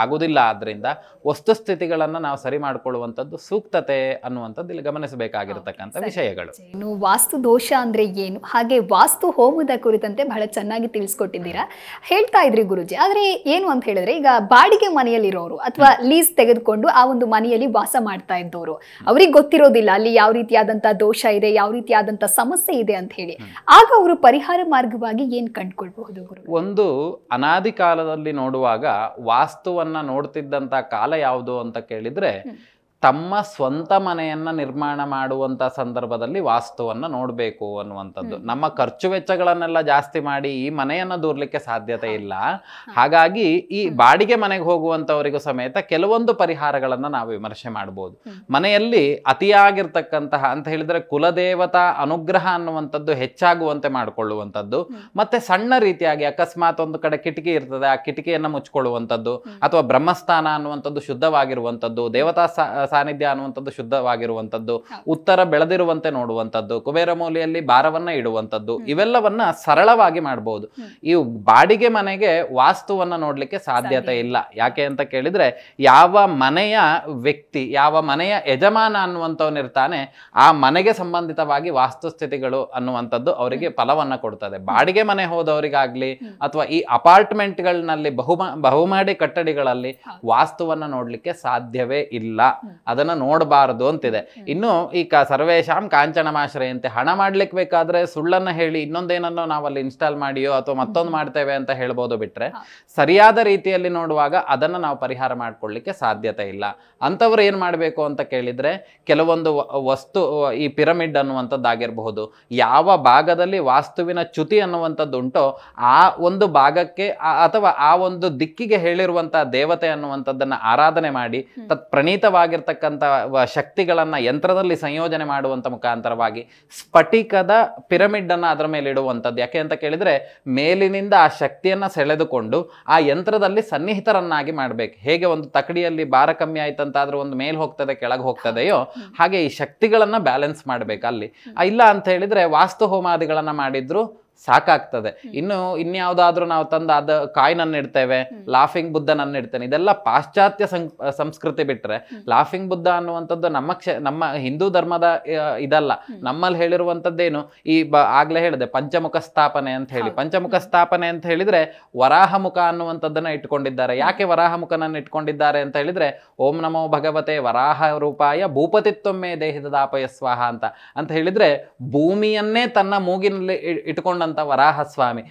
ಆಗುದಿಲ್ಲ. ಆದ್ರಿಂದ ವಸ್ತುಸ್ಥಿತಿಗಳನ್ನ ನಾವು ಸರಿ ಮಾಡ್ಕೊಳ್ಳುವಂಥದ್ದು ಸೂಕ್ತತೆ ಅನ್ನುವಂಥದ್ದು ಇಲ್ಲಿ ಗಮನಿಸಬೇಕಾಗಿರತಕ್ಕಂಥ ವಿಷಯಗಳು. ಇನ್ನು ವಾಸ್ತು ದೋಷ ಅಂದ್ರೆ ಏನು, ಹಾಗೆ ವಾಸ್ತು ಹೋಮದ ಕುರಿತಂತೆ ಬಹಳ ಚೆನ್ನಾಗಿ ತಿಳಿಸ್ಕೊಟ್ಟಿದ್ದೀರಾ. ಹೇಳ್ತಾ ಇದ್ರಿ ಗುರುಜಿ, ಆದ್ರೆ ಏನು ಅಂತ ಹೇಳಿದ್ರೆ ಈಗ ಬಾಡಿಗೆ ಮನೆಯಲ್ಲಿರೋರು ಅಥವಾ ಲೀಸ್ ತೆಗೆದುಕೊಂಡು ಆ ಒಂದು ಮನೆಯಲ್ಲಿ ವಾಸ ಮಾಡ್ತಾ ಇದ್ದವರು, ಅವ್ರಿಗೆ ಗೊತ್ತಿರೋದಿಲ್ಲ ಅಲ್ಲಿ ಯಾವ ರೀತಿಯಾದಂತ ದೋಷ ಇದೆ, ಯಾವ ರೀತಿಯಾದಂತ ಸಮಸ್ಯೆ ಇದೆ ಅಂತ ಹೇಳಿ. ಆಗ ಅವರು ಪರಿಹಾರ ಮಾರ್ಗವಾಗಿ ಏನ್ ಕಂಡುಕೊಳ್ಬಹುದು ಗುರು? ಒಂದು ಅನಾದಿ ಕಾಲದಲ್ಲಿ ನೋಡುವಾಗ ವಾಸ್ತುವನ್ನ ನೋಡ್ತಿದ್ದಂತ ಕಾಲ ಯಾವುದು ಅಂತ ಕೇಳಿದ್ರೆ, ತಮ್ಮ ಸ್ವಂತ ಮನೆಯನ್ನ ನಿರ್ಮಾಣ ಮಾಡುವಂತ ಸಂದರ್ಭದಲ್ಲಿ ವಾಸ್ತುವನ್ನ ನೋಡ್ಬೇಕು ಅನ್ನುವಂಥದ್ದು. ನಮ್ಮ ಖರ್ಚು ವೆಚ್ಚಗಳನ್ನೆಲ್ಲ ಜಾಸ್ತಿ ಮಾಡಿ ಈ ಮನೆಯನ್ನ ದೂರ್ಲಿಕ್ಕೆ ಸಾಧ್ಯತೆ ಇಲ್ಲ. ಹಾಗಾಗಿ ಈ ಬಾಡಿಗೆ ಮನೆಗೆ ಹೋಗುವಂತವರಿಗೂ ಸಮೇತ ಕೆಲವೊಂದು ಪರಿಹಾರಗಳನ್ನ ನಾವು ವಿಮರ್ಶೆ ಮಾಡಬಹುದು. ಮನೆಯಲ್ಲಿ ಅತಿಯಾಗಿರ್ತಕ್ಕಂತಹ ಅಂತ ಹೇಳಿದ್ರೆ ಕುಲದೇವತಾ ಅನುಗ್ರಹ ಅನ್ನುವಂಥದ್ದು ಹೆಚ್ಚಾಗುವಂತೆ ಮಾಡಿಕೊಳ್ಳುವಂಥದ್ದು, ಮತ್ತೆ ಸಣ್ಣ ರೀತಿಯಾಗಿ ಅಕಸ್ಮಾತ್ ಒಂದು ಕಡೆ ಕಿಟಕಿ ಇರ್ತದೆ, ಆ ಕಿಟಕಿಯನ್ನ ಮುಚ್ಕೊಳ್ಳುವಂಥದ್ದು, ಅಥವಾ ಬ್ರಹ್ಮಸ್ಥಾನ ಅನ್ನುವಂಥದ್ದು ಶುದ್ಧವಾಗಿರುವಂಥದ್ದು, ದೇವತಾ ಸಾನ್ನಿಧ್ಯ ಅನ್ನುವಂಥದ್ದು ಶುದ್ಧವಾಗಿರುವಂಥದ್ದು, ಉತ್ತರ ಬೆಳೆದಿರುವಂತೆ ನೋಡುವಂಥದ್ದು, ಕುಬೇರ ಮೂಲೆಯಲ್ಲಿ ಭಾರವನ್ನ ಇಡುವಂಥದ್ದು, ಇವೆಲ್ಲವನ್ನ ಸರಳವಾಗಿ ಮಾಡಬಹುದು. ಈ ಬಾಡಿಗೆ ಮನೆಗೆ ವಾಸ್ತುವನ್ನ ನೋಡ್ಲಿಕ್ಕೆ ಸಾಧ್ಯತೆ ಇಲ್ಲ. ಯಾಕೆ ಅಂತ ಕೇಳಿದ್ರೆ, ಯಾವ ಮನೆಯ ವ್ಯಕ್ತಿ, ಯಾವ ಮನೆಯ ಯಜಮಾನ ಅನ್ನುವಂಥವನಿರ್ತಾನೆ, ಆ ಮನೆಗೆ ಸಂಬಂಧಿತವಾಗಿ ವಾಸ್ತುಸ್ಥಿತಿಗಳು ಅನ್ನುವಂಥದ್ದು ಅವರಿಗೆ ಫಲವನ್ನ ಕೊಡ್ತದೆ. ಬಾಡಿಗೆ ಮನೆ ಹೋದವರಿಗಾಗ್ಲಿ ಅಥವಾ ಈ ಅಪಾರ್ಟ್ಮೆಂಟ್ಗಳಲ್ಲಿ ಬಹುಮಹಡಿ ಕಟ್ಟಡಿಗಳಲ್ಲಿ ವಾಸ್ತುವನ್ನ ನೋಡ್ಲಿಕ್ಕೆ ಸಾಧ್ಯವೇ ಇಲ್ಲ. ಅದನ್ನ ನೋಡಬಾರದು ಅಂತಿದೆ. ಇನ್ನು ಈ ಸರ್ವೇಶಾಂ ಕಾಂಚನಮಾಶ್ರಯಂತೆ, ಹಣ ಮಾಡ್ಲಿಕ್ಕೆ ಬೇಕಾದ್ರೆ ಸುಳ್ಳನ್ನ ಹೇಳಿ ಇನ್ನೊಂದೇನನ್ನೋ ನಾವಲ್ಲಿ ಇನ್ಸ್ಟಾಲ್ ಮಾಡಿಯೋ ಅಥವಾ ಮತ್ತೊಂದು ಮಾಡ್ತೇವೆ ಅಂತ ಹೇಳ್ಬೋದು. ಬಿಟ್ರೆ ಸರಿಯಾದ ರೀತಿಯಲ್ಲಿ ನೋಡುವಾಗ ಅದನ್ನ ನಾವು ಪರಿಹಾರ ಮಾಡ್ಕೊಳ್ಳಿಕ್ಕೆ ಸಾಧ್ಯತೆ ಇಲ್ಲ. ಅಂತವ್ರು ಏನ್ ಮಾಡ್ಬೇಕು ಅಂತ ಕೇಳಿದ್ರೆ, ಕೆಲವೊಂದು ವಸ್ತು, ಈ ಪಿರಮಿಡ್ ಅನ್ನುವಂಥದ್ದಾಗಿರಬಹುದು, ಯಾವ ಭಾಗದಲ್ಲಿ ವಾಸ್ತುವಿನ ಚ್ಯುತಿ ಅನ್ನುವಂಥದ್ದು ಉಂಟೋ ಆ ಒಂದು ಭಾಗಕ್ಕೆ ಅಥವಾ ಆ ಒಂದು ದಿಕ್ಕಿಗೆ ಹೇಳಿರುವಂತಹ ದೇವತೆ ಅನ್ನುವಂಥದ್ದನ್ನ ಆರಾಧನೆ ಮಾಡಿ ತತ್ ಪ್ರಣೀತವಾಗಿರ್ತಕ್ಕಂಥ ಶಕ್ತಿಗಳನ್ನ ಯಂತ್ರದಲ್ಲಿ ಸಂಯೋಜನೆ ಮಾಡುವಂತ ಮುಖಾಂತರವಾಗಿ ಸ್ಫಟಿಕದ ಪಿರಮಿಡ್ ಅನ್ನ ಅದರ ಮೇಲೆ ಇಡುವಂಥದ್ದು. ಯಾಕೆ ಅಂತ ಕೇಳಿದ್ರೆ, ಮೇಲಿನಿಂದ ಆ ಶಕ್ತಿಯನ್ನ ಸೆಳೆದುಕೊಂಡು ಆ ಯಂತ್ರದಲ್ಲಿ ಸನ್ನಿಹಿತರನ್ನಾಗಿ ಮಾಡ್ಬೇಕು. ಹೇಗೆ ಒಂದು ತಕಡಿಯಲ್ಲಿ ಭಾರ ಕಮ್ಮಿ ಆಯ್ತಂತಾದ್ರೂ ಒಂದು ಮೇಲ್ ಹೋಗ್ತದೆ ಕೆಳಗೆ ಹೋಗ್ತದೆಯೋ, ಹಾಗೆ ಈ ಶಕ್ತಿಗಳನ್ನ ಬ್ಯಾಲೆನ್ಸ್ ಮಾಡ್ಬೇಕು ಅಲ್ಲಿ. ಇಲ್ಲ ಅಂತ ಹೇಳಿದ್ರೆ ವಾಸ್ತು ಹೋಮಾದಿಗಳನ್ನ ಮಾಡಿದ್ರು ಸಾಕಾಗ್ತದೆ. ಇನ್ಯಾವುದಾದ್ರೂ ನಾವು ತಂದ ಅದ ಕಾಯಿನ್ ಅನ್ನು ಇಡ್ತೇವೆ, ಲಾಫಿಂಗ್ ಬುದ್ಧನನ್ನು ಇಡ್ತೇನೆ, ಇದೆಲ್ಲ ಪಾಶ್ಚಾತ್ಯ ಸಂಸ್ಕೃತಿ. ಬಿಟ್ರೆ ಲಾಫಿಂಗ್ ಬುದ್ಧ ಅನ್ನುವಂಥದ್ದು ನಮ್ಮ ಹಿಂದೂ ಧರ್ಮದ ಇದಲ್ಲ. ನಮ್ಮಲ್ಲಿ ಹೇಳಿರುವಂತದ್ದೇನು, ಈ ಆಗ್ಲೇ ಹೇಳಿದೆ ಪಂಚಮುಖ ಸ್ಥಾಪನೆ ಅಂತ ಹೇಳಿ. ಪಂಚಮುಖ ಸ್ಥಾಪನೆ ಅಂತ ಹೇಳಿದ್ರೆ ವರಾಹ ಮುಖ ಅನ್ನುವಂಥದ್ದನ್ನ ಇಟ್ಕೊಂಡಿದ್ದಾರೆ. ಯಾಕೆ ವರಾಹ ಮುಖನನ್ನು ಇಟ್ಕೊಂಡಿದ್ದಾರೆ ಅಂತ ಹೇಳಿದ್ರೆ, ಓಂ ನಮೋ ಭಗವತೆ ವರಾಹ ರೂಪಾಯ ಭೂಪತಿತ್ವಮ್ಮೆ ದೇಹದ ದಾಪಯ ಸ್ವಾಹ ಅಂತ ಹೇಳಿದ್ರೆ, ಭೂಮಿಯನ್ನೇ ತನ್ನ ಮೂಗಿನಲ್ಲಿ ಇಟ್ಕೊಂಡ ವರಾಹ ಸ್ವಾಮಿ,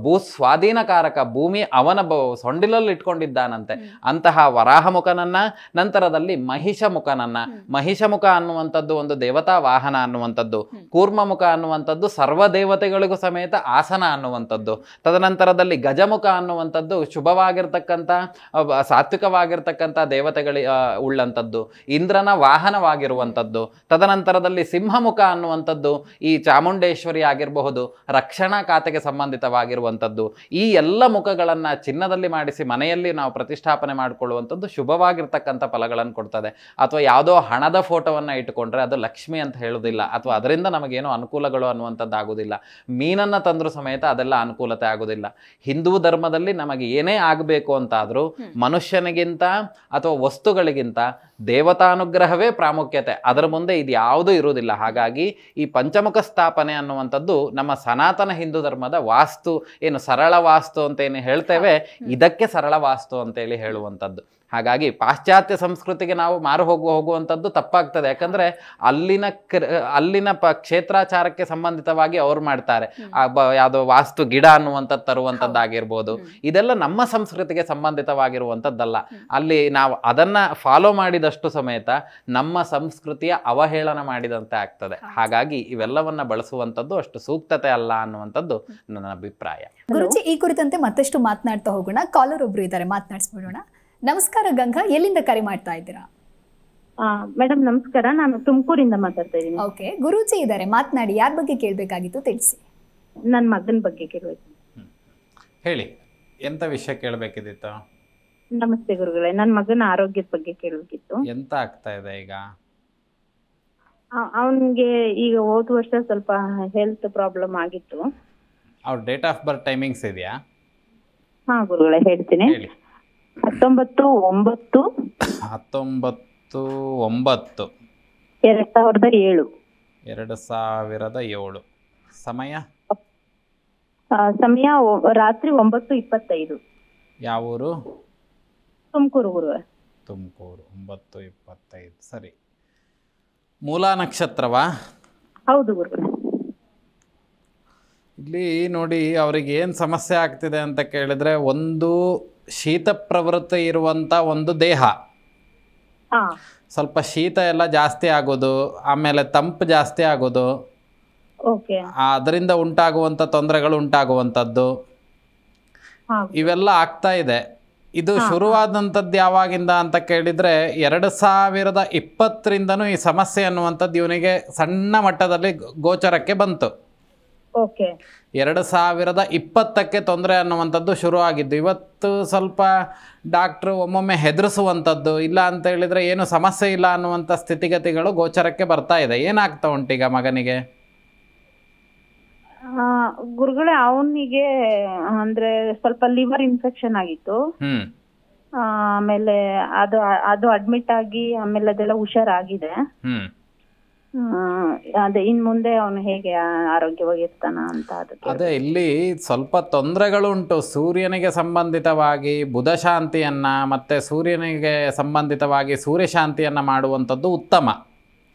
ಭೂ ಸ್ವಾಧೀನಕಾರಕ, ಭೂಮಿ ಅವನ ಸೊಂಡಿಲಲ್ಲಿ ಇಟ್ಕೊಂಡಿದ್ದಾನಂತೆ. ಅಂತಹ ವರಾಹ ಮುಖನನ್ನ, ನಂತರದಲ್ಲಿ ಮಹಿಷ ಮುಖನನ್ನ, ಮಹಿಷ ಮುಖ ಅನ್ನುವಂಥದ್ದು ಒಂದು ದೇವತಾ ವಾಹನ ಅನ್ನುವಂಥದ್ದು, ಕೂರ್ಮ ಮುಖ ಅನ್ನುವಂಥದ್ದು ಸರ್ವ ದೇವತೆಗಳಿಗೂ ಸಮೇತ ಆಸನ ಅನ್ನುವಂಥದ್ದು, ತದನಂತರದಲ್ಲಿ ಗಜಮುಖ ಅನ್ನುವಂಥದ್ದು ಶುಭವಾಗಿರ್ತಕ್ಕಂಥ ಸಾತ್ವಿಕವಾಗಿರ್ತಕ್ಕಂಥ ದೇವತೆಗಳ ಉಳ್ಳಂಥದ್ದು, ಇಂದ್ರನ ವಾಹನವಾಗಿರುವಂಥದ್ದು, ತದನಂತರದಲ್ಲಿ ಸಿಂಹಮುಖ ಅನ್ನುವಂಥದ್ದು ಈ ಚಾಮುಂಡೇಶ್ವರಿ ಆಗಿರ್ಬಹುದು, ರಕ್ಷಣಾ ಖಾತೆಗೆ ಸಂಬಂಧಿತವಾಗಿರುವಂಥದ್ದು. ಈ ಎಲ್ಲ ಮುಖಗಳನ್ನ ಚಿನ್ನದಲ್ಲಿ ಮಾಡಿಸಿ ಮನೆಯಲ್ಲಿ ನಾವು ಪ್ರತಿಷ್ಠಾಪನೆ ಮಾಡಿಕೊಳ್ಳುವಂಥದ್ದು ಶುಭವಾಗಿರ್ತಕ್ಕಂಥ ಫಲಗಳನ್ನು ಕೊಡ್ತದೆ. ಅಥವಾ ಯಾವುದೋ ಹಣದ ಫೋಟೋವನ್ನ ಇಟ್ಟುಕೊಂಡ್ರೆ ಅದು ಲಕ್ಷ್ಮಿ ಅಂತ ಹೇಳುವುದಿಲ್ಲ, ಅಥವಾ ಅದರಿಂದ ನಮಗೇನೋ ಅನುಕೂಲಗಳು ಅನ್ನುವಂಥದ್ದು ಆಗುದಿಲ್ಲ. ಮೀನನ್ನ ತಂದ್ರೂ ಸಮೇತ ಅದೆಲ್ಲ ಅನುಕೂಲತೆ ಆಗುದಿಲ್ಲ. ಹಿಂದೂ ಧರ್ಮದಲ್ಲಿ ನಮಗೆ ಏನೇ ಆಗಬೇಕು ಅಂತಾದ್ರೂ ಮನುಷ್ಯನಿಗಿಂತ ಅಥವಾ ವಸ್ತುಗಳಿಗಿಂತ ದೇವತಾನುಗ್ರಹವೇ ಪ್ರಾಮುಖ್ಯತೆ, ಅದರ ಮುಂದೆ ಇದು ಯಾವುದೂ ಇರುವುದಿಲ್ಲ. ಹಾಗಾಗಿ ಈ ಪಂಚಮುಖ ಸ್ಥಾಪನೆ ಅನ್ನುವಂಥದ್ದು ನಮ್ಮ ಸನಾತನ ಹಿಂದೂ ಧರ್ಮದ ವಾಸ್ತು, ಏನು ಸರಳ ವಾಸ್ತು ಅಂತ ಏನು ಹೇಳ್ತೇವೆ, ಇದಕ್ಕೆ ಸರಳ ವಾಸ್ತು ಅಂತೇಳಿ ಹೇಳುವಂಥದ್ದು. ಹಾಗಾಗಿ ಪಾಶ್ಚಾತ್ಯ ಸಂಸ್ಕೃತಿಗೆ ನಾವು ಮಾರು ಹೋಗುವಂಥದ್ದು ತಪ್ಪಾಗ್ತದೆ. ಯಾಕಂದ್ರೆ ಅಲ್ಲಿನ ಕ್ಷೇತ್ರಾಚಾರಕ್ಕೆ ಸಂಬಂಧಿತವಾಗಿ ಅವ್ರು ಮಾಡ್ತಾರೆ. ಯಾವುದೋ ವಾಸ್ತು ಗಿಡ ಅನ್ನುವಂಥದ್ದು ತರುವಂಥದ್ದಾಗಿರ್ಬೋದು, ಇದೆಲ್ಲ ನಮ್ಮ ಸಂಸ್ಕೃತಿಗೆ ಸಂಬಂಧಿತವಾಗಿರುವಂಥದ್ದಲ್ಲ. ಅಲ್ಲಿ ನಾವು ಅದನ್ನ ಫಾಲೋ ಮಾಡಿದಷ್ಟು ಸಮೇತ ನಮ್ಮ ಸಂಸ್ಕೃತಿಯ ಅವಹೇಳನ ಮಾಡಿದಂತೆ ಆಗ್ತದೆ. ಹಾಗಾಗಿ ಇವೆಲ್ಲವನ್ನ ಬಳಸುವಂಥದ್ದು ಅಷ್ಟು ಸೂಕ್ತತೆ ಅಲ್ಲ ಅನ್ನುವಂಥದ್ದು ನನ್ನ ಅಭಿಪ್ರಾಯ. ಗುರುಜಿ, ಈ ಕುರಿತಂತೆ ಮತ್ತಷ್ಟು ಮಾತನಾಡ್ತಾ ಹೋಗೋಣ. ಕಾಲರ್ ಒಬ್ರು ಇದ್ದಾರೆ, ಮಾತನಾಡಿಸ್ಬಿಡೋಣ. ನಮಸ್ಕಾರ ಗಂಗಾ, ಎಲ್ಲಿಂದ ಕರೆ ಮಾಡ್ತಾ ಇದ್ದೀರಾ? ಮೇಡಮ್ ನಮಸ್ಕಾರ, ನಾನು ತುಮಕೂರಿಂದ ಮಾತಾಡ್ತಾ ಇದ್ದೀನಿ. ಓಕೆ, ಗುರೂಜಿ ಇದ್ದಾರೆ, ಮಾತನಾಡಿ. ಯಾರ ಬಗ್ಗೆ ಕೇಳಬೇಕಾಗಿತ್ತು ತಿಳಿಸಿ. ನನ್ನ ಮಗನ ಬಗ್ಗೆ ಕೇಳಬೇಕು. ಹೇಳಿ, ಎಂತ ವಿಷಯ ಕೇಳಬೇಕಿತ್ತು? ನಮಸ್ತೆ ಗುರುಗಳೇ, ನನ್ನ ಮಗನ ಆರೋಗ್ಯದ ಬಗ್ಗೆ ಕೇಳಬೇಕಿತ್ತು. ಎಂತ ಆಗ್ತಾ ಇದೆ ಈಗ? ಅವನಿಗೆ ಈಗ ಹೋದ ವರ್ಷ ಸ್ವಲ್ಪ ಹೆಲ್ತ್ ಪ್ರಾಬ್ಲಮ್ ಆಗಿತ್ತು. ಅವ್ರ ಡೇಟ್ ಆಫ್ ಬರ್ತ್ ಟೈಮಿಂಗ್ಸ್ ಇದೆಯಾ? ಹಾ ಗುರುಗಳೇ ಹೇಳ್ತೀನಿ. ಹೇಳಿ. 19/9/2007. 2007. ಸಮಯ ಸಮಯ ರಾತ್ರಿ 9:25. ಯಾವ ಊರು? ತುಮಕೂರು ಗುರುಗಳೇ. ತುಮಕೂರು. 9:25. ಸರಿ. ಮೂಲ ನಕ್ಷತ್ರವಾ? ಹೌದು ಗುರುಗಳೇ. ಇಲ್ಲಿ ನೋಡಿ, ಅವ್ರಿಗೆ ಏನು ಸಮಸ್ಯೆ ಆಗ್ತಿದೆ ಅಂತ ಕೇಳಿದ್ರೆ, ಒಂದು ಶೀತ ಪ್ರವೃತ್ತಿ ಇರುವಂಥ ಒಂದು ದೇಹ, ಹಾ ಸ್ವಲ್ಪ ಶೀತ ಎಲ್ಲ ಜಾಸ್ತಿ ಆಗೋದು, ಆಮೇಲೆ ತಂಪು ಜಾಸ್ತಿ ಆಗೋದು, ಓಕೆ. ಅದರಿಂದ ಉಂಟಾಗುವಂಥ ತೊಂದರೆಗಳು ಉಂಟಾಗುವಂಥದ್ದು, ಇವೆಲ್ಲ ಆಗ್ತಾ ಇದೆ. ಇದು ಶುರುವಾದಂಥದ್ದು ಯಾವಾಗಿಂದ ಅಂತ ಕೇಳಿದರೆ 2020ರಿಂದನೂ ಈ ಸಮಸ್ಯೆ ಅನ್ನುವಂಥದ್ದು ಇವನಿಗೆ ಸಣ್ಣ ಮಟ್ಟದಲ್ಲಿ ಗೋಚರಕ್ಕೆ ಬಂತು. ಓಕೆ. 2020ಕ್ಕೆ ತೊಂದರೆ ಅನ್ನುವಂಥದ್ದು ಶುರುವಾಗಿದ್ದು. ಇವತ್ತು ಸ್ವಲ್ಪ ಡಾಕ್ಟ್ರು ಒಮ್ಮೊಮ್ಮೆ ಹೆದರಿಸುವಂಥದ್ದು, ಇಲ್ಲ ಅಂತ ಹೇಳಿದರೆ ಏನು ಸಮಸ್ಯೆ ಇಲ್ಲ ಅನ್ನುವಂಥ ಸ್ಥಿತಿಗತಿಗಳು ಗೋಚರಕ್ಕೆ ಬರ್ತಾ ಇದೆ. ಏನಾಗ್ತಾ ಉಂಟೀಗ ಮಗನಿಗೆ? ಗುರುಗಳೇ, ಅವನಿಗೆ ಅಂದ್ರೆ ಸ್ವಲ್ಪ ಲಿವರ್ ಇನ್ಫೆಕ್ಷನ್ ಆಗಿತ್ತು. ಆಮೇಲೆ ಅದು ಅಡ್ಮಿಟ್ ಆಗಿ ಆಮೇಲೆ ಅದೆಲ್ಲ ಹುಷಾರಾಗಿದೆ. ಅದೇ ಇನ್ ಮುಂದೆ ಅವನು ಹೇಗೆ ಆರೋಗ್ಯವಾಗಿರ್ತಾನ ಅಂತ ಅದೇ ಇಲ್ಲಿ ಸ್ವಲ್ಪ ತೊಂದರೆಗಳುಂಟು. ಸೂರ್ಯನಿಗೆ ಸಂಬಂಧಿತವಾಗಿ ಬುಧ ಶಾಂತಿಯನ್ನ ಮತ್ತೆ ಸೂರ್ಯನಿಗೆ ಸಂಬಂಧಿತವಾಗಿ ಸೂರ್ಯ ಶಾಂತಿಯನ್ನ ಮಾಡುವಂಥದ್ದು ಉತ್ತಮ.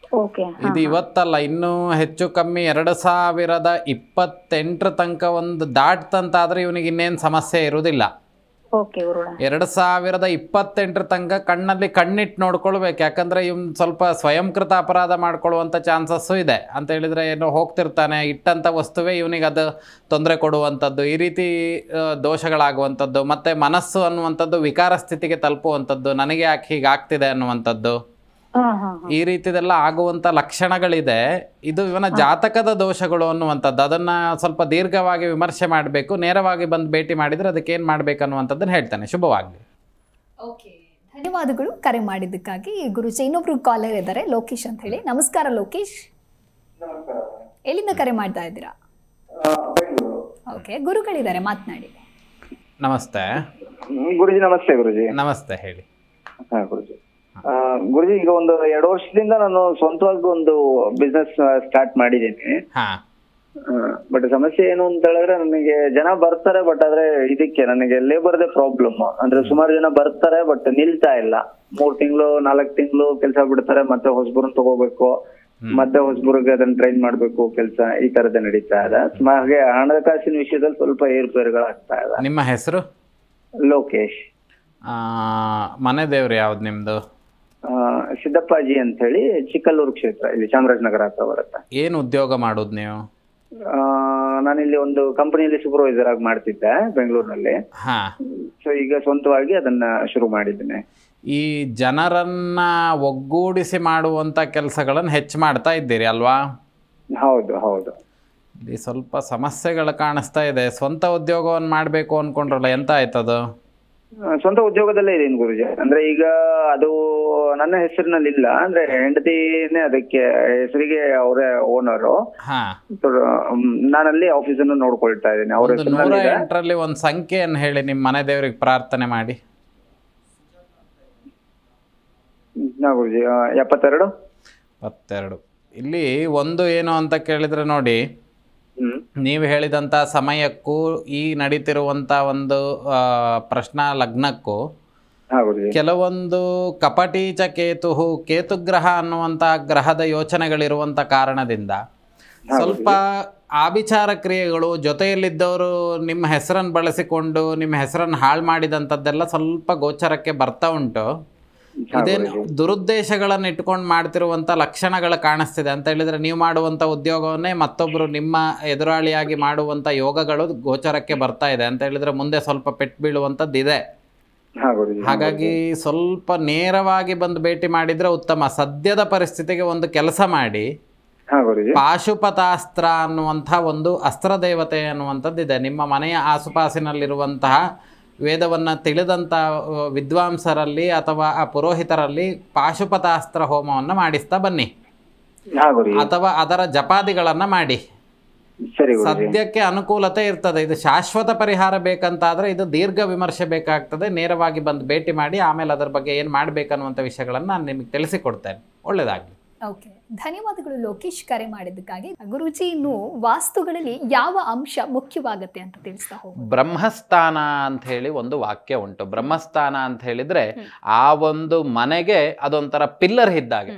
ಇದು ಇವತ್ತಲ್ಲ, ಇನ್ನೂ ಹೆಚ್ಚು ಕಮ್ಮಿ 2028 ತನಕ ಒಂದು ದಾಟ್ತಂತಾದ್ರೆ ಇವನಿಗೆ ಇನ್ನೇನು ಸಮಸ್ಯೆ ಇರುವುದಿಲ್ಲ. 2028 ತನಕ ಕಣ್ಣಲ್ಲಿ ಕಣ್ಣಿಟ್ಟು ನೋಡ್ಕೊಳ್ಬೇಕು. ಯಾಕಂದ್ರೆ ಇವನ್ ಸ್ವಲ್ಪ ಸ್ವಯಂಕೃತ ಅಪರಾಧ ಮಾಡ್ಕೊಳ್ಳುವಂಥ ಚಾನ್ಸಸ್ಸು ಇದೆ. ಅಂತ ಹೇಳಿದ್ರೆ ಏನೋ ಹೋಗ್ತಿರ್ತಾನೆ, ಇಟ್ಟಂಥ ವಸ್ತುವೇ ಇವನಿಗೆ ಅದು ತೊಂದರೆ ಕೊಡುವಂಥದ್ದು, ಈ ರೀತಿ ದೋಷಗಳಾಗುವಂಥದ್ದು, ಮತ್ತೆ ಮನಸ್ಸು ಅನ್ನುವಂಥದ್ದು ವಿಕಾರ ಸ್ಥಿತಿಗೆ ತಲುಪುವಂಥದ್ದು, ನನಗೆ ಯಾಕೆ ಹೀಗಾಗ್ತಿದೆ ಅನ್ನುವಂಥದ್ದು, ಈ ರೀತಿದೆಲ್ಲ ಆಗುವಂಥ ಲಕ್ಷಣಗಳಿದೆ. ಇದು ಇವನ ಜಾತಕದ ದೋಷಗಳು ಅನ್ನುವಂಥದ್ದು. ಅದನ್ನು ಸ್ವಲ್ಪ ದೀರ್ಘವಾಗಿ ವಿಮರ್ಶೆ ಮಾಡಬೇಕು. ನೇರವಾಗಿ ಬಂದು ಭೇಟಿ ಮಾಡಿದರೆ ಅದಕ್ಕೆ ಏನು ಮಾಡಬೇಕು ಅನ್ನುವಂಥದ್ದನ್ನು ಹೇಳ್ತಾನೆ. ಶುಭವಾಗಲಿ. ಓಕೆ, ಧನ್ಯವಾದಗಳು ಕರೆ ಮಾಡಿದ್ದಕ್ಕಾಗಿ. ಗುರುಜಿ, ಇನ್ನೊಬ್ರು ಕಾಲರ್ ಇದ್ದಾರೆ, ಲೋಕೇಶ್ ಅಂತ ಹೇಳಿ. ನಮಸ್ಕಾರ ಲೋಕೇಶ್. ಎಲ್ಲಿಂದ ಕರೆ ಮಾಡ್ತಾ ಇದ್ದೀರಾ? ಓಕೆ, ಗುರುಗಳಿದ್ದಾರೆ, ಮಾತನಾಡಿ. ನಮಸ್ತೆ ಗುರುಜಿ. ನಮಸ್ತೆ ಗುರುಜಿ. ನಮಸ್ತೆ, ಹೇಳಿ. ಹಾ ಗುರುಜಿ. ಗುರುಜಿ, ಈಗ ಒಂದು 2 ವರ್ಷದಿಂದ ನಾನು ಸ್ವಂತವಾಗಿ ಒಂದು ಬಿಸ್ನೆಸ್ ಸ್ಟಾರ್ಟ್ ಮಾಡಿದ್ದೀನಿ. ಬಟ್ ಸಮಸ್ಯೆ ಏನು ಅಂತ ಹೇಳಿದ್ರೆ, ನನಗೆ ಜನ ಬರ್ತಾರೆ, ಬಟ್ ಆದ್ರೆ ಇದಕ್ಕೆ ನನಗೆ ಲೇಬರ್ದೇ ಪ್ರಾಬ್ಲಮ್. ಅಂದ್ರೆ ಸುಮಾರು ಜನ ಬರ್ತಾರೆ, ಬಟ್ ನಿಲ್ತಾ ಇಲ್ಲ. 3 ತಿಂಗಳು 4 ತಿಂಗಳು ಕೆಲಸ ಬಿಡ್ತಾರೆ, ಮತ್ತೆ ಹೊಸಬರನ್ನ ತಗೋಬೇಕು, ಮತ್ತೆ ಹೊಸಬರಿಗೆ ಅದನ್ನ ಟ್ರೈನ್ ಮಾಡ್ಬೇಕು, ಕೆಲಸ ಈ ತರದೇ ನಡೀತಾ ಇದೆ. ಹಾಗೆ ಹಣಕಾಸಿನ ವಿಷಯದಲ್ಲಿ ಸ್ವಲ್ಪ ಏರುಪೇರುಗಳಾಗ್ತಾ ಇದೆ. ನಿಮ್ಮ ಹೆಸರು? ಲೋಕೇಶ್. ಮನೆ ದೇವ್ರು ಯಾವ್ದು ನಿಮ್ದು? ಸಿದ್ದಪ್ಪಾಜಿ ಅಂತ ಹೇಳಿ, ಚಿಕ್ಕಲ್ಲೂರು ಕ್ಷೇತ್ರ, ಇಲ್ಲಿ ಚಾಮರಾಜನಗರ ಹತ್ರ ಬರುತ್ತೆ. ಏನು ಉದ್ಯೋಗ ಮಾಡೋದು ನೀವು? ನಾನಿಲ್ಲಿ ಒಂದು ಕಂಪನಿಯಲ್ಲಿ ಸೂಪರ್ವೈಸರ್ ಆಗಿ ಮಾಡ್ತಿದ್ದೆ ಬೆಂಗಳೂರಿನಲ್ಲಿ. ಸೊ ಈಗ ಸ್ವಂತವಾಗಿ ಅದನ್ನ ಶುರು ಮಾಡಿದ್ದೇನೆ. ಈ ಜನರನ್ನ ಒಗ್ಗೂಡಿಸಿ ಮಾಡುವಂತ ಕೆಲಸಗಳನ್ನು ಹೆಚ್ಚು ಮಾಡ್ತಾ ಇದ್ದೀರಿ ಅಲ್ವಾ? ಹೌದು ಹೌದು. ಇಲ್ಲಿ ಸ್ವಲ್ಪ ಸಮಸ್ಯೆಗಳು ಕಾಣಿಸ್ತಾ ಇದೆ. ಸ್ವಂತ ಉದ್ಯೋಗವನ್ನು ಮಾಡಬೇಕು ಅನ್ಕೊಂಡ್ರಲ್ಲ, ಎಂತ ಆಯ್ತದು? ಸ್ವಂತ ಉದ್ಯೋಗದಲ್ಲೇ ಇದೀನಿ ಗುರುಜಿ. ಅಂದ್ರೆ ಈಗ ಅದು ನನ್ನ ಹೆಸರಿನಲ್ಲಿ ಇಲ್ಲ, ಅಂದ್ರೆ ಹೆಂಡತಿನೇ ಅದಕ್ಕೆ ಹೆಸರಿಗೆ ಅವರೇ ಓನರು. ನಾನಲ್ಲಿ ಆಫೀಸ್ ಅನ್ನು ನೋಡ್ಕೊಳ್ತಾ ಇದ್ದೀನಿ. ಅವ್ರ 108ರಲ್ಲಿ ಒಂದು ಸಂಖ್ಯೆಯನ್ನು ಹೇಳಿ, ನಿಮ್ಮ ಮನೆ ದೇವರಿಗೆ ಪ್ರಾರ್ಥನೆ ಮಾಡಿ. ಗುರುಜಿ 72. ಇಲ್ಲಿ ಒಂದು ಏನು ಅಂತ ಕೇಳಿದ್ರೆ ನೋಡಿ, ನೀವು ಹೇಳಿದಂಥ ಸಮಯಕ್ಕೂ ಈ ನಡೀತಿರುವಂಥ ಒಂದು ಪ್ರಶ್ನಾ ಲಗ್ನಕ್ಕೂ ಕೆಲವೊಂದು ಕಪಟೀಚ ಕೇತುಗ್ರಹ ಅನ್ನುವಂಥ ಗ್ರಹದ ಯೋಚನೆಗಳಿರುವಂಥ ಕಾರಣದಿಂದ ಸ್ವಲ್ಪ ಆಭಿಚಾರ ಕ್ರಿಯೆಗಳು, ಜೊತೆಯಲ್ಲಿದ್ದವರು ನಿಮ್ಮ ಹೆಸರನ್ನು ಬಳಸಿಕೊಂಡು ನಿಮ್ಮ ಹೆಸರನ್ನು ಹಾಳು ಮಾಡಿದಂಥದ್ದೆಲ್ಲ ಸ್ವಲ್ಪ ಗೋಚರಕ್ಕೆ ಬರ್ತಾ ಉಂಟು. ಇದೇನು ದುರುದ್ದೇಶಗಳನ್ನು ಇಟ್ಕೊಂಡು ಮಾಡ್ತಿರುವಂಥ ಲಕ್ಷಣಗಳು ಕಾಣಿಸ್ತಿದೆ. ಅಂತ ಹೇಳಿದರೆ ನೀವು ಮಾಡುವಂಥ ಉದ್ಯೋಗವನ್ನೇ ಮತ್ತೊಬ್ಬರು ನಿಮ್ಮ ಎದುರಾಳಿಯಾಗಿ ಮಾಡುವಂಥ ಯೋಗಗಳು ಗೋಚರಕ್ಕೆ ಬರ್ತಾ ಇದೆ. ಅಂತ ಹೇಳಿದರೆ ಮುಂದೆ ಸ್ವಲ್ಪ ಪೆಟ್ಟು ಬೀಳುವಂಥದ್ದು ಇದೆ. ಹಾಗಾಗಿ ಸ್ವಲ್ಪ ನೇರವಾಗಿ ಬಂದು ಭೇಟಿ ಮಾಡಿದರೆ ಉತ್ತಮ. ಸದ್ಯದ ಪರಿಸ್ಥಿತಿಗೆ ಒಂದು ಕೆಲಸ ಮಾಡಿ, ಪಾಶುಪತಾಸ್ತ್ರ ಅನ್ನುವಂಥ ಒಂದು ಅಸ್ತ್ರ ದೇವತೆ ಅನ್ನುವಂಥದ್ದಿದೆ. ನಿಮ್ಮ ಮನೆಯ ಆಸುಪಾಸಿನಲ್ಲಿರುವಂತಹ ವೇದವನ್ನು ತಿಳಿದಂಥ ವಿದ್ವಾಂಸರಲ್ಲಿ ಅಥವಾ ಆ ಪುರೋಹಿತರಲ್ಲಿ ಪಾಶುಪತಾಸ್ತ್ರ ಹೋಮವನ್ನು ಮಾಡಿಸ್ತಾ ಬನ್ನಿ, ಅಥವಾ ಅದರ ಜಪಾದಿಗಳನ್ನು ಮಾಡಿ. ಸರಿ ಗುರುಜಿ. ಸದ್ಯಕ್ಕೆ ಅನುಕೂಲತೆ ಇರ್ತದೆ. ಇದು ಶಾಶ್ವತ ಪರಿಹಾರ ಬೇಕಂತಾದ್ರೆ ಇದು ದೀರ್ಘ ವಿಮರ್ಶೆ ಬೇಕಾಗ್ತದೆ. ನೇರವಾಗಿ ಬಂದು ಭೇಟಿ ಮಾಡಿ ಆಮೇಲೆ ಅದರ ಬಗ್ಗೆ ಏನು ಮಾಡ್ಬೇಕನ್ನುವಂಥ ವಿಷಯಗಳನ್ನು ನಾನು ನಿಮಗೆ ತಿಳಿಸಿಕೊಡ್ತೇನೆ. ಒಳ್ಳೆಯದಾಗಲಿ. ಓಕೆ, ಧನ್ಯವಾದಗಳು ಲೋಕೇಶ್ ಕರೆ ಮಾಡಿದ್ದಕ್ಕಾಗಿ. ಗುರುಜಿ, ಇನ್ನು ವಾಸ್ತುಗಳಲ್ಲಿ ಯಾವ ಅಂಶ ಮುಖ್ಯವಾಗುತ್ತೆ ಅಂತ ತಿಳಿಸ್ತಾ ಹೋಗಿ. ಬ್ರಹ್ಮಸ್ಥಾನ ಅಂತ ಹೇಳಿ ಒಂದು ವಾಕ್ಯ ಉಂಟು. ಬ್ರಹ್ಮಸ್ಥಾನ ಅಂತ ಹೇಳಿದ್ರೆ ಆ ಒಂದು ಮನೆಗೆ ಅದೊಂಥರ ಪಿಲ್ಲರ್ ಇದ್ದಾಗೆ.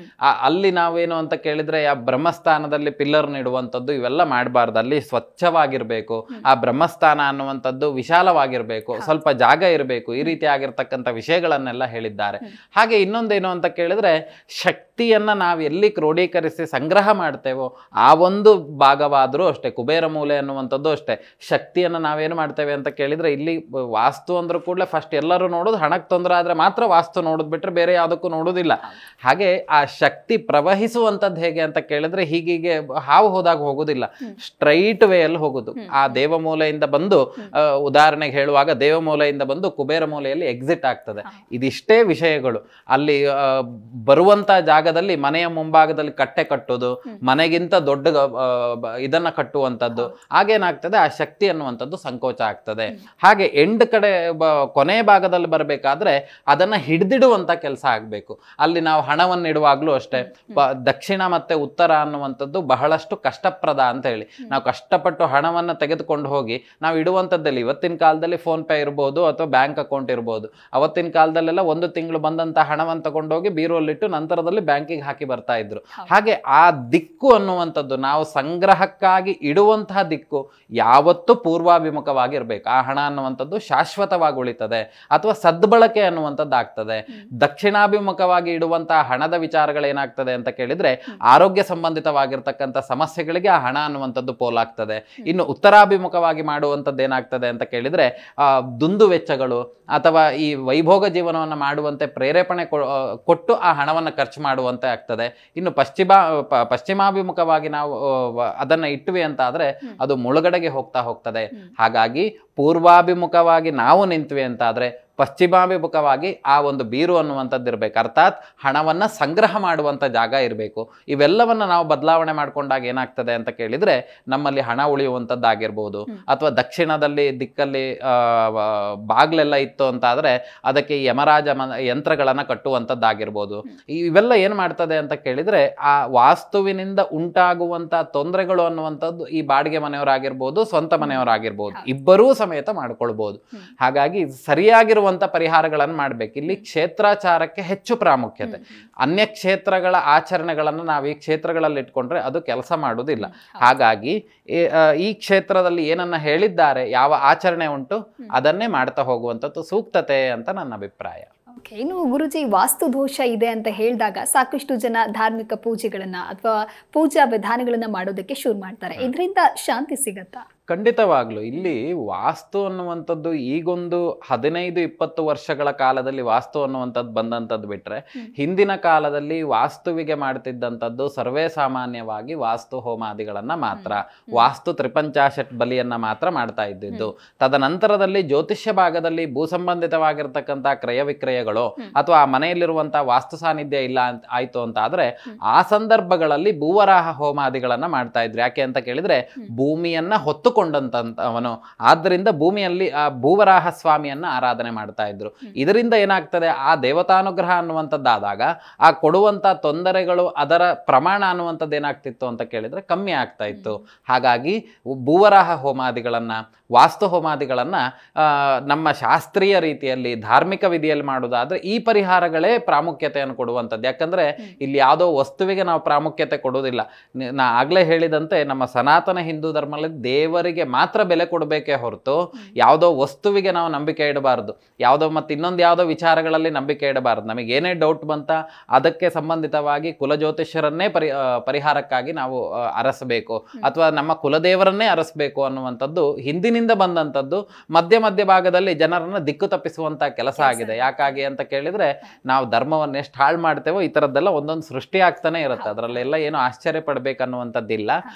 ಅಲ್ಲಿ ನಾವೇನು ಅಂತ ಕೇಳಿದ್ರೆ ಆ ಬ್ರಹ್ಮಸ್ಥಾನದಲ್ಲಿ ಪಿಲ್ಲರ್ ನೀಡುವಂಥದ್ದು ಇವೆಲ್ಲ ಮಾಡಬಾರ್ದು. ಅಲ್ಲಿ ಸ್ವಚ್ಛವಾಗಿರ್ಬೇಕು, ಆ ಬ್ರಹ್ಮಸ್ಥಾನ ಅನ್ನುವಂಥದ್ದು ವಿಶಾಲವಾಗಿರ್ಬೇಕು, ಸ್ವಲ್ಪ ಜಾಗ ಇರಬೇಕು, ಈ ರೀತಿ ಆಗಿರ್ತಕ್ಕಂಥ ವಿಷಯಗಳನ್ನೆಲ್ಲ ಹೇಳಿದ್ದಾರೆ. ಹಾಗೆ ಇನ್ನೊಂದೇನು ಅಂತ ಕೇಳಿದ್ರೆ ಶಕ್ತಿಯನ್ನ ನಾವು ಎಲ್ಲಿ ಕ್ರೋಢೀಕರಿಸಿ ಸಂಗ್ರಹ ಮಾಡ್ತೇವೋ ಆ ಒಂದು ಭಾಗವಾದರೂ ಅಷ್ಟೇ. ಕುಬೇರ ಮೂಲೆ ಅನ್ನುವಂಥದ್ದು ಅಷ್ಟೇ. ಶಕ್ತಿಯನ್ನು ನಾವೇನು ಮಾಡ್ತೇವೆ ಅಂತ ಕೇಳಿದ್ರೆ ಇಲ್ಲಿ ವಾಸ್ತು ಅಂದ್ರೂ ಕೂಡಲೇ ಫಸ್ಟ್ ಎಲ್ಲರೂ ನೋಡೋದು ಹಣಕ್ಕೆ ತೊಂದರೆ ಆದರೆ ಮಾತ್ರ ವಾಸ್ತು ನೋಡೋದು, ಬಿಟ್ಟರೆ ಬೇರೆ ಯಾವುದಕ್ಕೂ ನೋಡೋದಿಲ್ಲ. ಹಾಗೆ ಆ ಶಕ್ತಿ ಪ್ರವಹಿಸುವಂಥದ್ದು ಹೇಗೆ ಅಂತ ಕೇಳಿದ್ರೆ ಹೀಗೀಗೆ ಹಾವು ಹೋದಾಗ ಹೋಗೋದಿಲ್ಲ, ಸ್ಟ್ರೈಟ್ ವೇ ಅಲ್ಲಿ ಹೋಗೋದು. ಆ ದೇವಮೂಲೆಯಿಂದ ಬಂದು ಉದಾಹರಣೆಗೆ ಹೇಳುವಾಗ ದೇವಮೂಲೆಯಿಂದ ಬಂದು ಕುಬೇರ ಮೂಲೆಯಲ್ಲಿ ಎಕ್ಸಿಟ್ ಆಗ್ತದೆ. ಇದಿಷ್ಟೇ ವಿಷಯಗಳು. ಅಲ್ಲಿ ಬರುವಂತ ಜಾಗದಲ್ಲಿ ಮನೆಯ ಮುಂಭಾಗದಲ್ಲಿ ಕಟ್ಟೆ ಕಟ್ಟೋದು, ಮನೆಗಿಂತ ದೊಡ್ಡ ಇದನ್ನ ಕಟ್ಟುವಂಥದ್ದು, ಹಾಗೇನಾಗ್ತದೆ ಆ ಶಕ್ತಿ ಅನ್ನುವಂಥದ್ದು ಸಂಕೋಚ ಆಗ್ತದೆ. ಹಾಗೆ ಎಂಡ್ ಕಡೆ ಕೊನೆ ಭಾಗದಲ್ಲಿ ಬರಬೇಕಾದ್ರೆ ಅದನ್ನ ಹಿಡಿದಿಡುವಂತ ಕೆಲಸ ಆಗ್ಬೇಕು. ಅಲ್ಲಿ ನಾವು ಹಣವನ್ನು ಇಡುವಾಗ್ಲೂ ಅಷ್ಟೇ ದಕ್ಷಿಣ ಮತ್ತೆ ಉತ್ತರ ಅನ್ನುವಂಥದ್ದು ಬಹಳಷ್ಟು ಕಷ್ಟಪ್ರದ ಅಂತ ಹೇಳಿ ನಾವು ಕಷ್ಟಪಟ್ಟು ಹಣವನ್ನ ತೆಗೆದುಕೊಂಡು ಹೋಗಿ ನಾವು ಇಡುವಂಥದ್ದಲ್ಲಿ ಇವತ್ತಿನ ಕಾಲದಲ್ಲಿ ಫೋನ್ ಪೇ ಇರ್ಬೋದು ಅಥವಾ ಬ್ಯಾಂಕ್ ಅಕೌಂಟ್ ಇರ್ಬೋದು. ಅವತ್ತಿನ ಕಾಲದಲ್ಲೆಲ್ಲ ಒಂದು ತಿಂಗಳು ಬಂದಂತ ಹಣವನ್ನು ತಗೊಂಡೋಗಿ ಬೀರೋಲಿಟ್ಟು ನಂತರದಲ್ಲಿ ಬ್ಯಾಂಕಿಗೆ ಹಾಕಿ ಬರ್ತಾ ಇದ್ರು. ಹಾಗೆ ಆ ದಿಕ್ಕು ಅನ್ನುವಂಥದ್ದು ನಾವು ಸಂಗ್ರಹಕ್ಕಾಗಿ ಇಡುವಂತಹ ದಿಕ್ಕು ಯಾವತ್ತೂ ಪೂರ್ವಾಭಿಮುಖವಾಗಿರ್ಬೇಕು. ಆ ಹಣ ಅನ್ನುವಂಥದ್ದು ಶಾಶ್ವತವಾಗಿ ಉಳಿತದೆ ಅಥವಾ ಸದ್ಬಳಕೆ ಅನ್ನುವಂಥದ್ದು ಆಗ್ತದೆ. ದಕ್ಷಿಣಾಭಿಮುಖವಾಗಿ ಇಡುವಂತಹ ಹಣದ ವಿಚಾರಗಳೇನಾಗ್ತದೆ ಅಂತ ಕೇಳಿದ್ರೆ ಆರೋಗ್ಯ ಸಂಬಂಧಿತವಾಗಿರ್ತಕ್ಕಂಥ ಸಮಸ್ಯೆಗಳಿಗೆ ಆ ಹಣ ಅನ್ನುವಂಥದ್ದು ಪೋಲಾಗ್ತದೆ. ಇನ್ನು ಉತ್ತರಾಭಿಮುಖವಾಗಿ ಮಾಡುವಂಥದ್ದು ಏನಾಗ್ತದೆ ಅಂತ ಕೇಳಿದ್ರೆ ದುಂದು ವೆಚ್ಚಗಳು ಅಥವಾ ಈ ವೈಭೋಗ ಜೀವನವನ್ನು ಮಾಡುವಂತೆ ಪ್ರೇರೇಪಣೆ ಕೊಟ್ಟು ಆ ಹಣವನ್ನು ಖರ್ಚು ಮಾಡುವಂತೆ ಆಗ್ತದೆ. ಇನ್ನು ಪಶ್ಚಿಮಾಭಿಮುಖವಾಗಿ ನಾವು ಅದನ್ನ ಇಟ್ವಿ ಅಂತ ಆದ್ರೆ ಅದು ಮುಳುಗಡೆಗೆ ಹೋಗ್ತದೆ. ಹಾಗಾಗಿ ಪೂರ್ವಾಭಿಮುಖವಾಗಿ ನಾವು ನಿಂತ್ವಿ ಅಂತ ಆದ್ರೆ ಪಶ್ಚಿಮಾಭಿಮುಖವಾಗಿ ಆ ಒಂದು ಬೀರು ಅನ್ನುವಂಥದ್ದು ಇರಬೇಕು. ಅರ್ಥಾತ್ ಹಣವನ್ನ ಸಂಗ್ರಹ ಮಾಡುವಂಥ ಜಾಗ ಇರಬೇಕು. ಇವೆಲ್ಲವನ್ನ ನಾವು ಬದಲಾವಣೆ ಮಾಡ್ಕೊಂಡಾಗ ಏನಾಗ್ತದೆ ಅಂತ ಕೇಳಿದ್ರೆ ನಮ್ಮಲ್ಲಿ ಹಣ ಉಳಿಯುವಂಥದ್ದಾಗಿರ್ಬೋದು. ಅಥವಾ ದಕ್ಷಿಣದಲ್ಲಿ ದಿಕ್ಕಲ್ಲಿ ಬಾಗ್ಲೆಲ್ಲ ಇತ್ತು ಅಂತ ಆದ್ರೆ ಅದಕ್ಕೆ ಯಮರಾಜ ಯಂತ್ರಗಳನ್ನ ಕಟ್ಟುವಂಥದ್ದಾಗಿರ್ಬೋದು. ಇವೆಲ್ಲ ಏನ್ ಮಾಡ್ತದೆ ಅಂತ ಕೇಳಿದ್ರೆ ಆ ವಾಸ್ತುವಿನಿಂದ ಉಂಟಾಗುವಂತ ತೊಂದರೆಗಳು ಅನ್ನುವಂಥದ್ದು ಈ ಬಾಡಿಗೆ ಮನೆಯವರಾಗಿರ್ಬೋದು, ಸ್ವಂತ ಮನೆಯವರಾಗಿರ್ಬೋದು, ಇಬ್ಬರೂ ಸಮೇತ ಮಾಡ್ಕೊಳ್ಬಹುದು. ಹಾಗಾಗಿ ಸರಿಯಾಗಿರುವಂತ ಪರಿಹಾರಗಳನ್ನು ಮಾಡ್ಬೇಕು. ಇಲ್ಲಿ ಕ್ಷೇತ್ರಾಚಾರಕ್ಕೆ ಹೆಚ್ಚು ಪ್ರಾಮುಖ್ಯತೆ. ಅನ್ಯ ಕ್ಷೇತ್ರಗಳ ಆಚರಣೆಗಳನ್ನು ನಾವು ಈ ಕ್ಷೇತ್ರಗಳಲ್ಲಿ ಇಟ್ಕೊಂಡ್ರೆ ಅದು ಕೆಲಸ ಮಾಡುವುದಿಲ್ಲ. ಹಾಗಾಗಿ ಈ ಕ್ಷೇತ್ರದಲ್ಲಿ ಏನನ್ನ ಹೇಳಿದ್ದಾರೆ, ಯಾವ ಆಚರಣೆ ಉಂಟು ಅದನ್ನೇ ಮಾಡ್ತಾ ಹೋಗುವಂಥದ್ದು ಸೂಕ್ತತೆ ಅಂತ ನನ್ನ ಅಭಿಪ್ರಾಯ. ಓಕೆ, ಇನ್ನು ಗುರುಜಿ, ವಾಸ್ತು ದೋಷ ಇದೆ ಅಂತ ಹೇಳಿದಾಗ ಸಾಕಷ್ಟು ಜನ ಧಾರ್ಮಿಕ ಪೂಜೆಗಳನ್ನ ಅಥವಾ ಪೂಜಾ ವಿಧಾನಗಳನ್ನ ಮಾಡೋದಕ್ಕೆ ಶುರು ಮಾಡ್ತಾರೆ. ಇದರಿಂದ ಶಾಂತಿ ಸಿಗತ್ತಾ? ಖಂಡಿತವಾಗ್ಲು. ಇಲ್ಲಿ ವಾಸ್ತು ಅನ್ನುವಂಥದ್ದು ಈಗೊಂದು 15-20 ವರ್ಷಗಳ ಕಾಲದಲ್ಲಿ ವಾಸ್ತು ಅನ್ನುವಂಥದ್ದು ಬಂದಂಥದ್ದು ಬಿಟ್ರೆ ಹಿಂದಿನ ಕಾಲದಲ್ಲಿ ವಾಸ್ತುವಿಗೆ ಮಾಡ್ತಿದ್ದಂಥದ್ದು ಸರ್ವೇ ಸಾಮಾನ್ಯವಾಗಿ ವಾಸ್ತು ಹೋಮಾದಿಗಳನ್ನ ಮಾತ್ರ, ವಾಸ್ತು ತ್ರಿಪಂಚಾಶಟ್ ಬಲಿಯನ್ನ ಮಾತ್ರ ಮಾಡ್ತಾ ಇದ್ದಿದ್ದು. ತದನಂತರದಲ್ಲಿ ಜ್ಯೋತಿಷ್ಯ ಭಾಗದಲ್ಲಿ ಭೂ ಸಂಬಂಧಿತವಾಗಿರ್ತಕ್ಕಂಥ ಕ್ರಯ ವಿಕ್ರಯಗಳು ಅಥವಾ ಆ ಮನೆಯಲ್ಲಿರುವಂತಹ ವಾಸ್ತು ಸಾನ್ನಿಧ್ಯ ಇಲ್ಲ ಅಂತ ಆಯ್ತು ಅಂತ ಆದ್ರೆ ಆ ಸಂದರ್ಭಗಳಲ್ಲಿ ಭೂವರಾಹ ಹೋಮಾದಿಗಳನ್ನ ಮಾಡ್ತಾ ಇದ್ರು. ಯಾಕೆ ಅಂತ ಕೇಳಿದ್ರೆ ಭೂಮಿಯನ್ನ ಹೊತ್ತುಕೊಂಡಂತವನು, ಆದ್ದರಿಂದ ಭೂಮಿಯಲ್ಲಿ ಆ ಭೂವರಾಹ ಸ್ವಾಮಿಯನ್ನ ಆರಾಧನೆ ಮಾಡ್ತಾ ಇದ್ರು. ಇದರಿಂದ ಏನಾಗ್ತದೆ, ಆ ದೇವತಾನುಗ್ರಹ ಅನ್ನುವಂಥದ್ದಾದಾಗ ಆ ಕೊಡುವಂತ ತೊಂದರೆಗಳು ಅದರ ಪ್ರಮಾಣ ಅನ್ನುವಂಥದ್ದು ಏನಾಗ್ತಿತ್ತು ಅಂತ ಕೇಳಿದ್ರೆ ಕಮ್ಮಿ ಆಗ್ತಾ ಇತ್ತು. ಹಾಗಾಗಿ ಭೂವರಾಹ ಹೋಮಾದಿಗಳನ್ನ, ವಾಸ್ತು ಹೋಮಾದಿಗಳನ್ನ ನಮ್ಮ ಶಾಸ್ತ್ರೀಯ ರೀತಿಯಲ್ಲಿ ಧಾರ್ಮಿಕ ವಿಧಿಯಲ್ಲಿ ಮಾಡುವುದಾದ್ರೆ ಈ ಪರಿಹಾರಗಳೇ ಪ್ರಾಮುಖ್ಯತೆಯನ್ನು ಕೊಡುವಂಥದ್ದು. ಯಾಕಂದ್ರೆ ಇಲ್ಲಿ ಯಾವುದೋ ವಸ್ತುವಿಗೆ ನಾವು ಪ್ರಾಮುಖ್ಯತೆ ಕೊಡುವುದಿಲ್ಲ. ನಾ ಆಗ್ಲೇ ಹೇಳಿದಂತೆ ನಮ್ಮ ಸನಾತನ ಹಿಂದೂ ಧರ್ಮದಲ್ಲಿ ದೇವರಿಗೆ ಮಾತ್ರ ಬೆಲೆ ಕೊಡಬೇಕೇ ಹೊರತು ಯಾವುದೋ ವಸ್ತುವಿಗೆ ನಾವು ನಂಬಿಕೆ ಇಡಬಾರದು, ಯಾವುದೋ ಮತ್ತೆ ಇನ್ನೊಂದು ಯಾವುದೋ ವಿಚಾರಗಳಲ್ಲಿ ನಂಬಿಕೆ ಇಡಬಾರದು. ನಮಗೆ ಏನೇ ಡೌಟ್ ಬಂತ ಅದಕ್ಕೆ ಸಂಬಂಧಿತವಾಗಿ ಕುಲಜ್ಯೋತಿಷ್ಯರನ್ನೇ ಪರಿಹಾರಕ್ಕಾಗಿ ನಾವು ಅರಸಬೇಕು ಅಥವಾ ನಮ್ಮ ಕುಲದೇವರನ್ನೇ ಅರಸಬೇಕು ಅನ್ನುವಂಥದ್ದು ಹಿಂದಿನಿಂದ ಬಂದಂಥದ್ದು. ಮಧ್ಯ ಭಾಗದಲ್ಲಿ ಜನರನ್ನ ದಿಕ್ಕು ತಪ್ಪಿಸುವಂತ ಕೆಲಸ ಆಗಿದೆ. ಯಾಕಾಗಿ ಅಂತ ಕೇಳಿದ್ರೆ ನಾವು ಧರ್ಮವನ್ನು ಎಷ್ಟು ಹಾಳು ಮಾಡ್ತೇವೋ ಈ ತರದ್ದೆಲ್ಲ ಒಂದೊಂದು ಸೃಷ್ಟಿ ಆಗ್ತಾನೆ ಇರುತ್ತೆ. ಅದರಲ್ಲೆಲ್ಲ ಏನು ಆಶ್ಚರ್ಯ ಪಡ್ಬೇಕನ್ನುವಂಥದ್ದಿಲ್ಲ.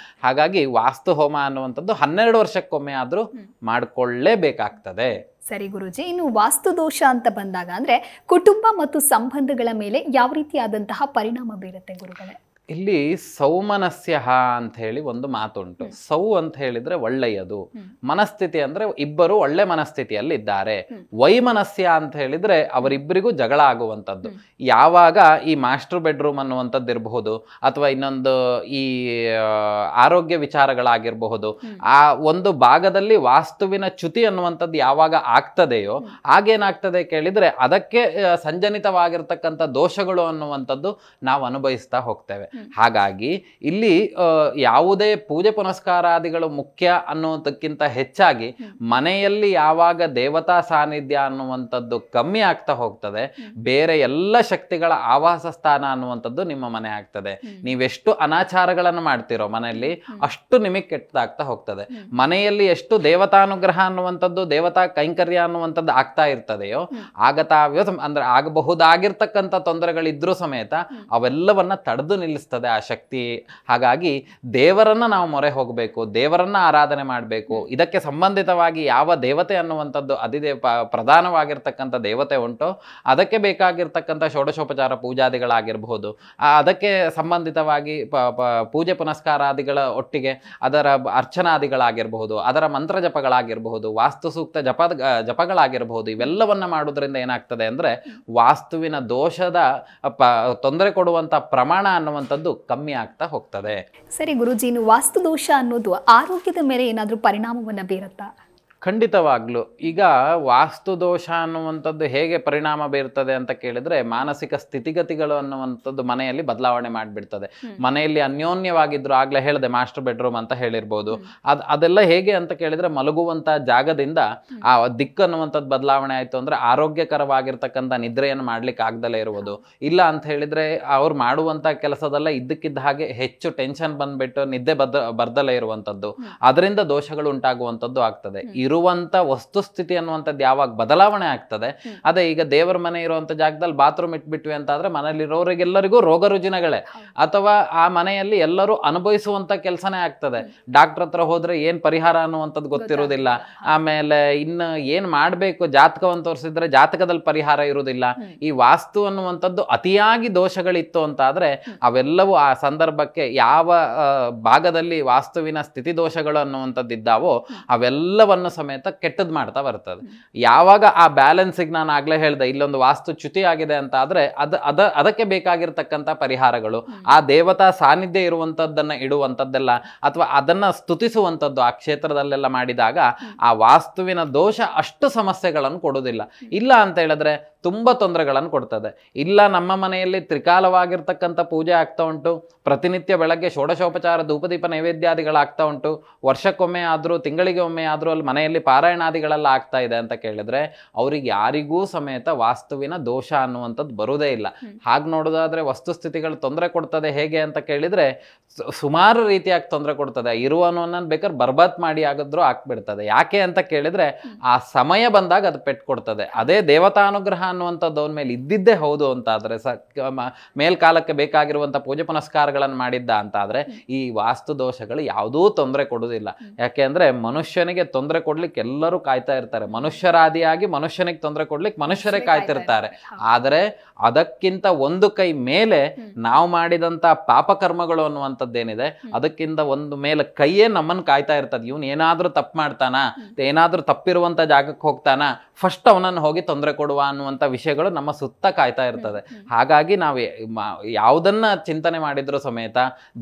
ಹಾಗಾಗಿ ವಾಸ್ತು ಹೋಮ ಅನ್ನುವಂಥದ್ದು 12 ವರ್ಷಕ್ಕೊಮ್ಮೆ ಆದ್ರೂ ಮಾಡ್ಕೊಳ್ಳೇಬೇಕಾಗ್ತದೆ. ಸರಿ ಗುರುಜಿ, ಇನ್ನು ವಾಸ್ತು ದೋಷ ಅಂತ ಬಂದಾಗ ಅಂದ್ರೆ ಕುಟುಂಬ ಮತ್ತು ಸಂಬಂಧಗಳ ಮೇಲೆ ಯಾವ ರೀತಿಯಾದಂತಹ ಪರಿಣಾಮ ಬೀರುತ್ತೆ ಗುರುಗಳೇ? ಇಲ್ಲಿ ಸೌಮನಸ್ಯ ಅಂತ ಹೇಳಿ ಒಂದು ಮಾತುಂಟು. ಸೌ ಅಂತ ಹೇಳಿದ್ರೆ ಒಳ್ಳೆಯದು, ಮನಸ್ಥಿತಿ ಅಂದ್ರೆ ಇಬ್ಬರು ಒಳ್ಳೆ ಮನಸ್ಥಿತಿಯಲ್ಲಿ ಇದ್ದಾರೆ. ವೈಮನಸ್ಯ ಅಂತ ಹೇಳಿದ್ರೆ ಅವರಿಬ್ಬರಿಗೂ ಜಗಳ ಆಗುವಂಥದ್ದು. ಯಾವಾಗ ಈ ಮಾಸ್ಟರ್ ಬೆಡ್ರೂಮ್ ಅನ್ನುವಂಥದ್ದು ಇರಬಹುದು, ಅಥವಾ ಇನ್ನೊಂದು ಈ ಆರೋಗ್ಯ ವಿಚಾರಗಳಾಗಿರಬಹುದು, ಆ ಒಂದು ಭಾಗದಲ್ಲಿ ವಾಸ್ತುವಿನ ಚ್ಯುತಿ ಅನ್ನುವಂಥದ್ದು ಯಾವಾಗ ಆಗ್ತದೆಯೋ ಆಗೇನಾಗ್ತದೆ ಕೇಳಿದ್ರೆ ಅದಕ್ಕೆ ಸಂಜನಿತವಾಗಿರ್ತಕ್ಕಂಥ ದೋಷಗಳು ಅನ್ನುವಂಥದ್ದು ನಾವು ಅನುಭವಿಸ್ತಾ ಹೋಗ್ತೇವೆ. ಹಾಗಾಗಿ ಇಲ್ಲಿ ಯಾವುದೇ ಪೂಜೆ ಪುನಸ್ಕಾರಾದಿಗಳು ಮುಖ್ಯ ಅನ್ನೋದಕ್ಕಿಂತ ಹೆಚ್ಚಾಗಿ ಮನೆಯಲ್ಲಿ ಯಾವಾಗ ದೇವತಾ ಸಾನ್ನಿಧ್ಯ ಅನ್ನುವಂಥದ್ದು ಕಮ್ಮಿ ಆಗ್ತಾ ಹೋಗ್ತದೆ, ಬೇರೆ ಎಲ್ಲ ಶಕ್ತಿಗಳ ಆವಾಸ ಸ್ಥಾನ ಅನ್ನುವಂಥದ್ದು ನಿಮ್ಮ ಮನೆ ಆಗ್ತದೆ. ನೀವೆಷ್ಟು ಅನಾಚಾರಗಳನ್ನು ಮಾಡ್ತಿರೋ ಮನೆಯಲ್ಲಿ ಅಷ್ಟು ನಿಮಗೆ ಕೆಟ್ಟದಾಗ್ತಾ ಹೋಗ್ತದೆ. ಮನೆಯಲ್ಲಿ ಎಷ್ಟು ದೇವತಾನುಗ್ರಹ ಅನ್ನುವಂಥದ್ದು, ದೇವತಾ ಕೈಂಕರ್ಯ ಅನ್ನುವಂಥದ್ದು ಆಗ್ತಾ ಇರ್ತದೆಯೋ ಅಂದ್ರೆ ಆಗಬಹುದಾಗಿರ್ತಕ್ಕಂಥ ತೊಂದರೆಗಳಿದ್ರೂ ಸಮೇತ ಅವೆಲ್ಲವನ್ನ ತಡೆದು ನಿಲ್ಲಿಸ್ತದೆ ಆ ಶಕ್ತಿ. ಹಾಗಾಗಿ ದೇವರನ್ನ ನಾವು ಮೊರೆ ಹೋಗಬೇಕು, ದೇವರನ್ನ ಆರಾಧನೆ ಮಾಡಬೇಕು. ಇದಕ್ಕೆ ಸಂಬಂಧಿತವಾಗಿ ಯಾವ ದೇವತೆ ಅನ್ನುವಂಥದ್ದು ಪ್ರಧಾನವಾಗಿರ್ತಕ್ಕಂಥ ದೇವತೆ ಉಂಟೋ ಅದಕ್ಕೆ ಬೇಕಾಗಿರ್ತಕ್ಕಂಥ ಷೋಡಶೋಪಚಾರ ಪೂಜಾದಿಗಳಾಗಿರಬಹುದು, ಅದಕ್ಕೆ ಸಂಬಂಧಿತವಾಗಿ ಪೂಜೆ ಪುನಸ್ಕಾರಾದಿಗಳ ಒಟ್ಟಿಗೆ ಅದರ ಅರ್ಚನಾದಿಗಳಾಗಿರಬಹುದು, ಅದರ ಮಂತ್ರ ಜಪಗಳಾಗಿರಬಹುದು, ವಾಸ್ತು ಸೂಕ್ತ ಜಪಗಳಾಗಿರಬಹುದು. ಇವೆಲ್ಲವನ್ನ ಮಾಡೋದ್ರಿಂದ ಏನಾಗ್ತದೆ ಅಂದ್ರೆ ವಾಸ್ತುವಿನ ದೋಷದ ತೊಂದರೆ ಕೊಡುವಂತ ಪ್ರಮಾಣ ಅನ್ನುವಂಥದ್ದು ಕಮ್ಮಿ ಆಗ್ತಾ ಹೋಗ್ತದೆ. ಸರಿ ಗುರುಜಿ, ವಾಸ್ತು ದೋಷ ಅನ್ನೋದು ಆರೋಗ್ಯದ ಮೇಲೆ ಏನಾದರೂ ಪರಿಣಾಮವನ್ನ ಬೀರುತ್ತಾ? ಖಂಡಿತವಾಗ್ಲು. ಈಗ ವಾಸ್ತು ದೋಷ ಅನ್ನುವಂಥದ್ದು ಹೇಗೆ ಪರಿಣಾಮ ಬೀರ್ತದೆ ಅಂತ ಕೇಳಿದ್ರೆ ಮಾನಸಿಕ ಸ್ಥಿತಿಗತಿಗಳು ಅನ್ನುವಂಥದ್ದು ಮನೆಯಲ್ಲಿ ಬದಲಾವಣೆ ಮಾಡಿಬಿಡ್ತದೆ. ಮನೆಯಲ್ಲಿ ಅನ್ಯೋನ್ಯವಾಗಿದ್ರು, ಆಗ್ಲೇ ಹೇಳಿದೆ ಮಾಸ್ಟರ್ ಬೆಡ್ರೂಮ್ ಅಂತ ಹೇಳಿರ್ಬೋದು, ಅದೆಲ್ಲ ಹೇಗೆ ಅಂತ ಕೇಳಿದ್ರೆ ಮಲಗುವಂತ ಜಾಗದಿಂದ ಆ ದಿಕ್ಕು ಅನ್ನುವಂಥದ್ದು ಬದಲಾವಣೆ ಆಯ್ತು ಅಂದ್ರೆ ಆರೋಗ್ಯಕರವಾಗಿರ್ತಕ್ಕಂಥ ನಿದ್ರೆಯನ್ನು ಮಾಡ್ಲಿಕ್ಕೆ ಆಗ್ದಲೇ ಇರುವುದು. ಇಲ್ಲ ಅಂತ ಹೇಳಿದ್ರೆ ಅವ್ರು ಮಾಡುವಂತ ಕೆಲಸದಲ್ಲ ಇದ್ದಕ್ಕಿದ್ದ ಹಾಗೆ ಹೆಚ್ಚು ಟೆನ್ಷನ್ ಬಂದ್ಬಿಟ್ಟು ನಿದ್ದೆ ಬರ್ದಲೇ ಇರುವಂತದ್ದು, ಅದರಿಂದ ದೋಷಗಳು ಉಂಟಾಗುವಂಥದ್ದು ಆಗ್ತದೆ. ಇರುವಂತ ವಸ್ತುಸ್ಥಿತಿ ಅನ್ನುವಂಥದ್ದು ಯಾವಾಗ ಬದಲಾವಣೆ ಆಗ್ತದೆ, ಅದೇ ಈಗ ದೇವರ ಮನೆ ಇರುವಂತ ಜಾಗದಲ್ಲಿ ಬಾತ್ರೂಮ್ ಇಟ್ಬಿಟ್ವಿ ಅಂತ ಆದ್ರೆ ಮನೆಯಲ್ಲಿರೋರಿಗೆಲ್ಲರಿಗೂ ರೋಗ ರುಜಿನಗಳೇ, ಅಥವಾ ಆ ಮನೆಯಲ್ಲಿ ಎಲ್ಲರೂ ಅನುಭವಿಸುವಂತ ಕೆಲಸನೇ ಆಗ್ತದೆ. ಡಾಕ್ಟರ್ ಹತ್ರ ಹೋದ್ರೆ ಏನ್ ಪರಿಹಾರ ಅನ್ನುವಂಥದ್ದು ಗೊತ್ತಿರುವುದಿಲ್ಲ. ಆಮೇಲೆ ಇನ್ನು ಏನ್ ಮಾಡ್ಬೇಕು, ಜಾತಕವನ್ನು ತೋರಿಸಿದ್ರೆ ಜಾತಕದಲ್ಲಿ ಪರಿಹಾರ ಇರುವುದಿಲ್ಲ. ಈ ವಾಸ್ತು ಅನ್ನುವಂಥದ್ದು ಅತಿಯಾಗಿ ದೋಷಗಳಿತ್ತು ಅಂತ ಆದ್ರೆ ಅವೆಲ್ಲವೂ ಆ ಸಂದರ್ಭಕ್ಕೆ ಯಾವ ಭಾಗದಲ್ಲಿ ವಾಸ್ತುವಿನ ಸ್ಥಿತಿ ದೋಷಗಳು ಅನ್ನುವಂಥದ್ದು ಇದ್ದಾವೋ ಅವೆಲ್ಲವನ್ನು ಸಮೇತ ಕೆಟ್ಟದ್ ಮಾಡ್ತಾ ಬರ್ತದೆ. ಯಾವಾಗ ಆ ಬ್ಯಾಲೆನ್ಸಿಗೆ ನಾನು ಆಗ್ಲೇ ಹೇಳ್ದೆ ಇಲ್ಲೊಂದು ವಾಸ್ತು ಚ್ಯುತಿ ಆಗಿದೆ ಅಂತ ಆದ್ರೆ ಅದಕ್ಕೆ ಬೇಕಾಗಿರ್ತಕ್ಕಂಥ ಪರಿಹಾರಗಳು, ಆ ದೇವತಾ ಸಾನ್ನಿಧ್ಯ ಇರುವಂತದ್ದನ್ನ ಇಡುವಂತದ್ದೆಲ್ಲ ಅಥವಾ ಅದನ್ನ ಸ್ತುತಿಸುವಂಥದ್ದು ಆ ಕ್ಷೇತ್ರದಲ್ಲೆಲ್ಲ ಮಾಡಿದಾಗ ಆ ವಾಸ್ತುವಿನ ದೋಷ ಅಷ್ಟು ಸಮಸ್ಯೆಗಳನ್ನು ಕೊಡುವುದಿಲ್ಲ. ಇಲ್ಲ ಅಂತ ಹೇಳಿದ್ರೆ ತುಂಬಾ ತೊಂದರೆಗಳನ್ನು ಕೊಡ್ತದೆ. ಇಲ್ಲ ನಮ್ಮ ಮನೆಯಲ್ಲಿ ತ್ರಿಕಾಲವಾಗಿರ್ತಕ್ಕಂಥ ಪೂಜೆ ಆಗ್ತಾ ಉಂಟು, ಪ್ರತಿನಿತ್ಯ ಬೆಳಗ್ಗೆ ಷೋಡಶೋಪಚಾರ ಧೂಪದೀಪ ನೈವೇದ್ಯಾದಿಗಳಾಗ್ತಾ ಉಂಟು, ವರ್ಷಕ್ಕೊಮ್ಮೆ ಆದ್ರೂ ತಿಂಗಳಿಗೆ ಒಮ್ಮೆ ಆದ್ರೂ ಅಲ್ಲಿ ಮನೆಯಲ್ಲಿ ಪಾರಾಯಣಾದಿಗಳೆಲ್ಲ ಆಗ್ತಾ ಇದೆ ಅಂತ ಕೇಳಿದ್ರೆ ಅವ್ರಿಗೆ ಯಾರಿಗೂ ಸಮೇತ ವಾಸ್ತುವಿನ ದೋಷ ಅನ್ನುವಂಥದ್ದು ಬರುವುದೇ ಇಲ್ಲ. ಹಾಗೆ ನೋಡೋದಾದ್ರೆ ವಸ್ತುಸ್ಥಿತಿಗಳು ತೊಂದರೆ ಕೊಡ್ತದೆ ಹೇಗೆ ಅಂತ ಕೇಳಿದ್ರೆ ಸುಮಾರು ರೀತಿಯಾಗಿ ತೊಂದರೆ ಕೊಡ್ತದೆ. ಇರುವನನ್ನ ಬೇಕಾದ್ರೆ ಬರ್ಬಾದ್ ಮಾಡಿ ಆಗಿದ್ರೂ ಹಾಕ್ಬಿಡ್ತದೆ. ಯಾಕೆ ಅಂತ ಕೇಳಿದ್ರೆ ಆ ಸಮಯ ಬಂದಾಗ ಅದು ಪೆಟ್ಟು ಕೊಡ್ತದೆ. ಅದೇ ದೇವತಾನುಗ್ರಹ ಅನ್ನುವಂಥದ್ದು ಅವನ ಮೇಲೆ ಇದ್ದಿದ್ದೇ ಹೌದು ಅಂತ ಆದ್ರೆ ಮೇಲ್ಕಾಲಕ್ಕೆ ಬೇಕಾಗಿರುವಂತ ಪೂಜೆ ಪುನಸ್ಕಾರಗಳನ್ನು ಮಾಡಿದ್ದ ಅಂತ ಆದ್ರೆ ಈ ವಾಸ್ತು ದೋಷಗಳು ಯಾವುದೂ ತೊಂದರೆ ಕೊಡುವುದಿಲ್ಲ. ಯಾಕೆ ಅಂದ್ರೆ ಮನುಷ್ಯನಿಗೆ ತೊಂದರೆ ಕೊಡ್ಲಿಕ್ಕೆ ಎಲ್ಲರೂ ಕಾಯ್ತಾ ಇರ್ತಾರೆ. ಮನುಷ್ಯರಾದಿಯಾಗಿ ಮನುಷ್ಯನಿಗೆ ತೊಂದರೆ ಕೊಡ್ಲಿಕ್ಕೆ ಮನುಷ್ಯರೇ ಕಾಯ್ತಿರ್ತಾರೆ. ಆದರೆ ಅದಕ್ಕಿಂತ ಒಂದು ಕೈ ಮೇಲೆ ನಾವು ಮಾಡಿದಂತ ಪಾಪಕರ್ಮಗಳು ಅನ್ನುವಂಥದ್ದೇನಿದೆ ಅದಕ್ಕಿಂತ ಒಂದು ಮೇಲೆ ಕೈಯೇ ನಮ್ಮನ್ನು ಕಾಯ್ತಾ ಇರ್ತದೆ. ಇವನು ಏನಾದ್ರೂ ತಪ್ಪು ಮಾಡ್ತಾನ, ಏನಾದ್ರೂ ತಪ್ಪಿರುವಂತ ಜಾಗಕ್ಕೆ ಹೋಗ್ತಾನ, ಫಸ್ಟ್ ಅವನನ್ನು ಹೋಗಿ ತೊಂದರೆ ಕೊಡುವ ಅನ್ನುವಂಥ ವಿಷಯಗಳು ನಮ್ಮ ಸುತ್ತ ಕಾಯ್ತಾ ಇರ್ತದೆ. ಹಾಗಾಗಿ ನಾವು ಯಾವುದನ್ನ ಚಿಂತನೆ ಮಾಡಿದ್ರು ಸಮೇತ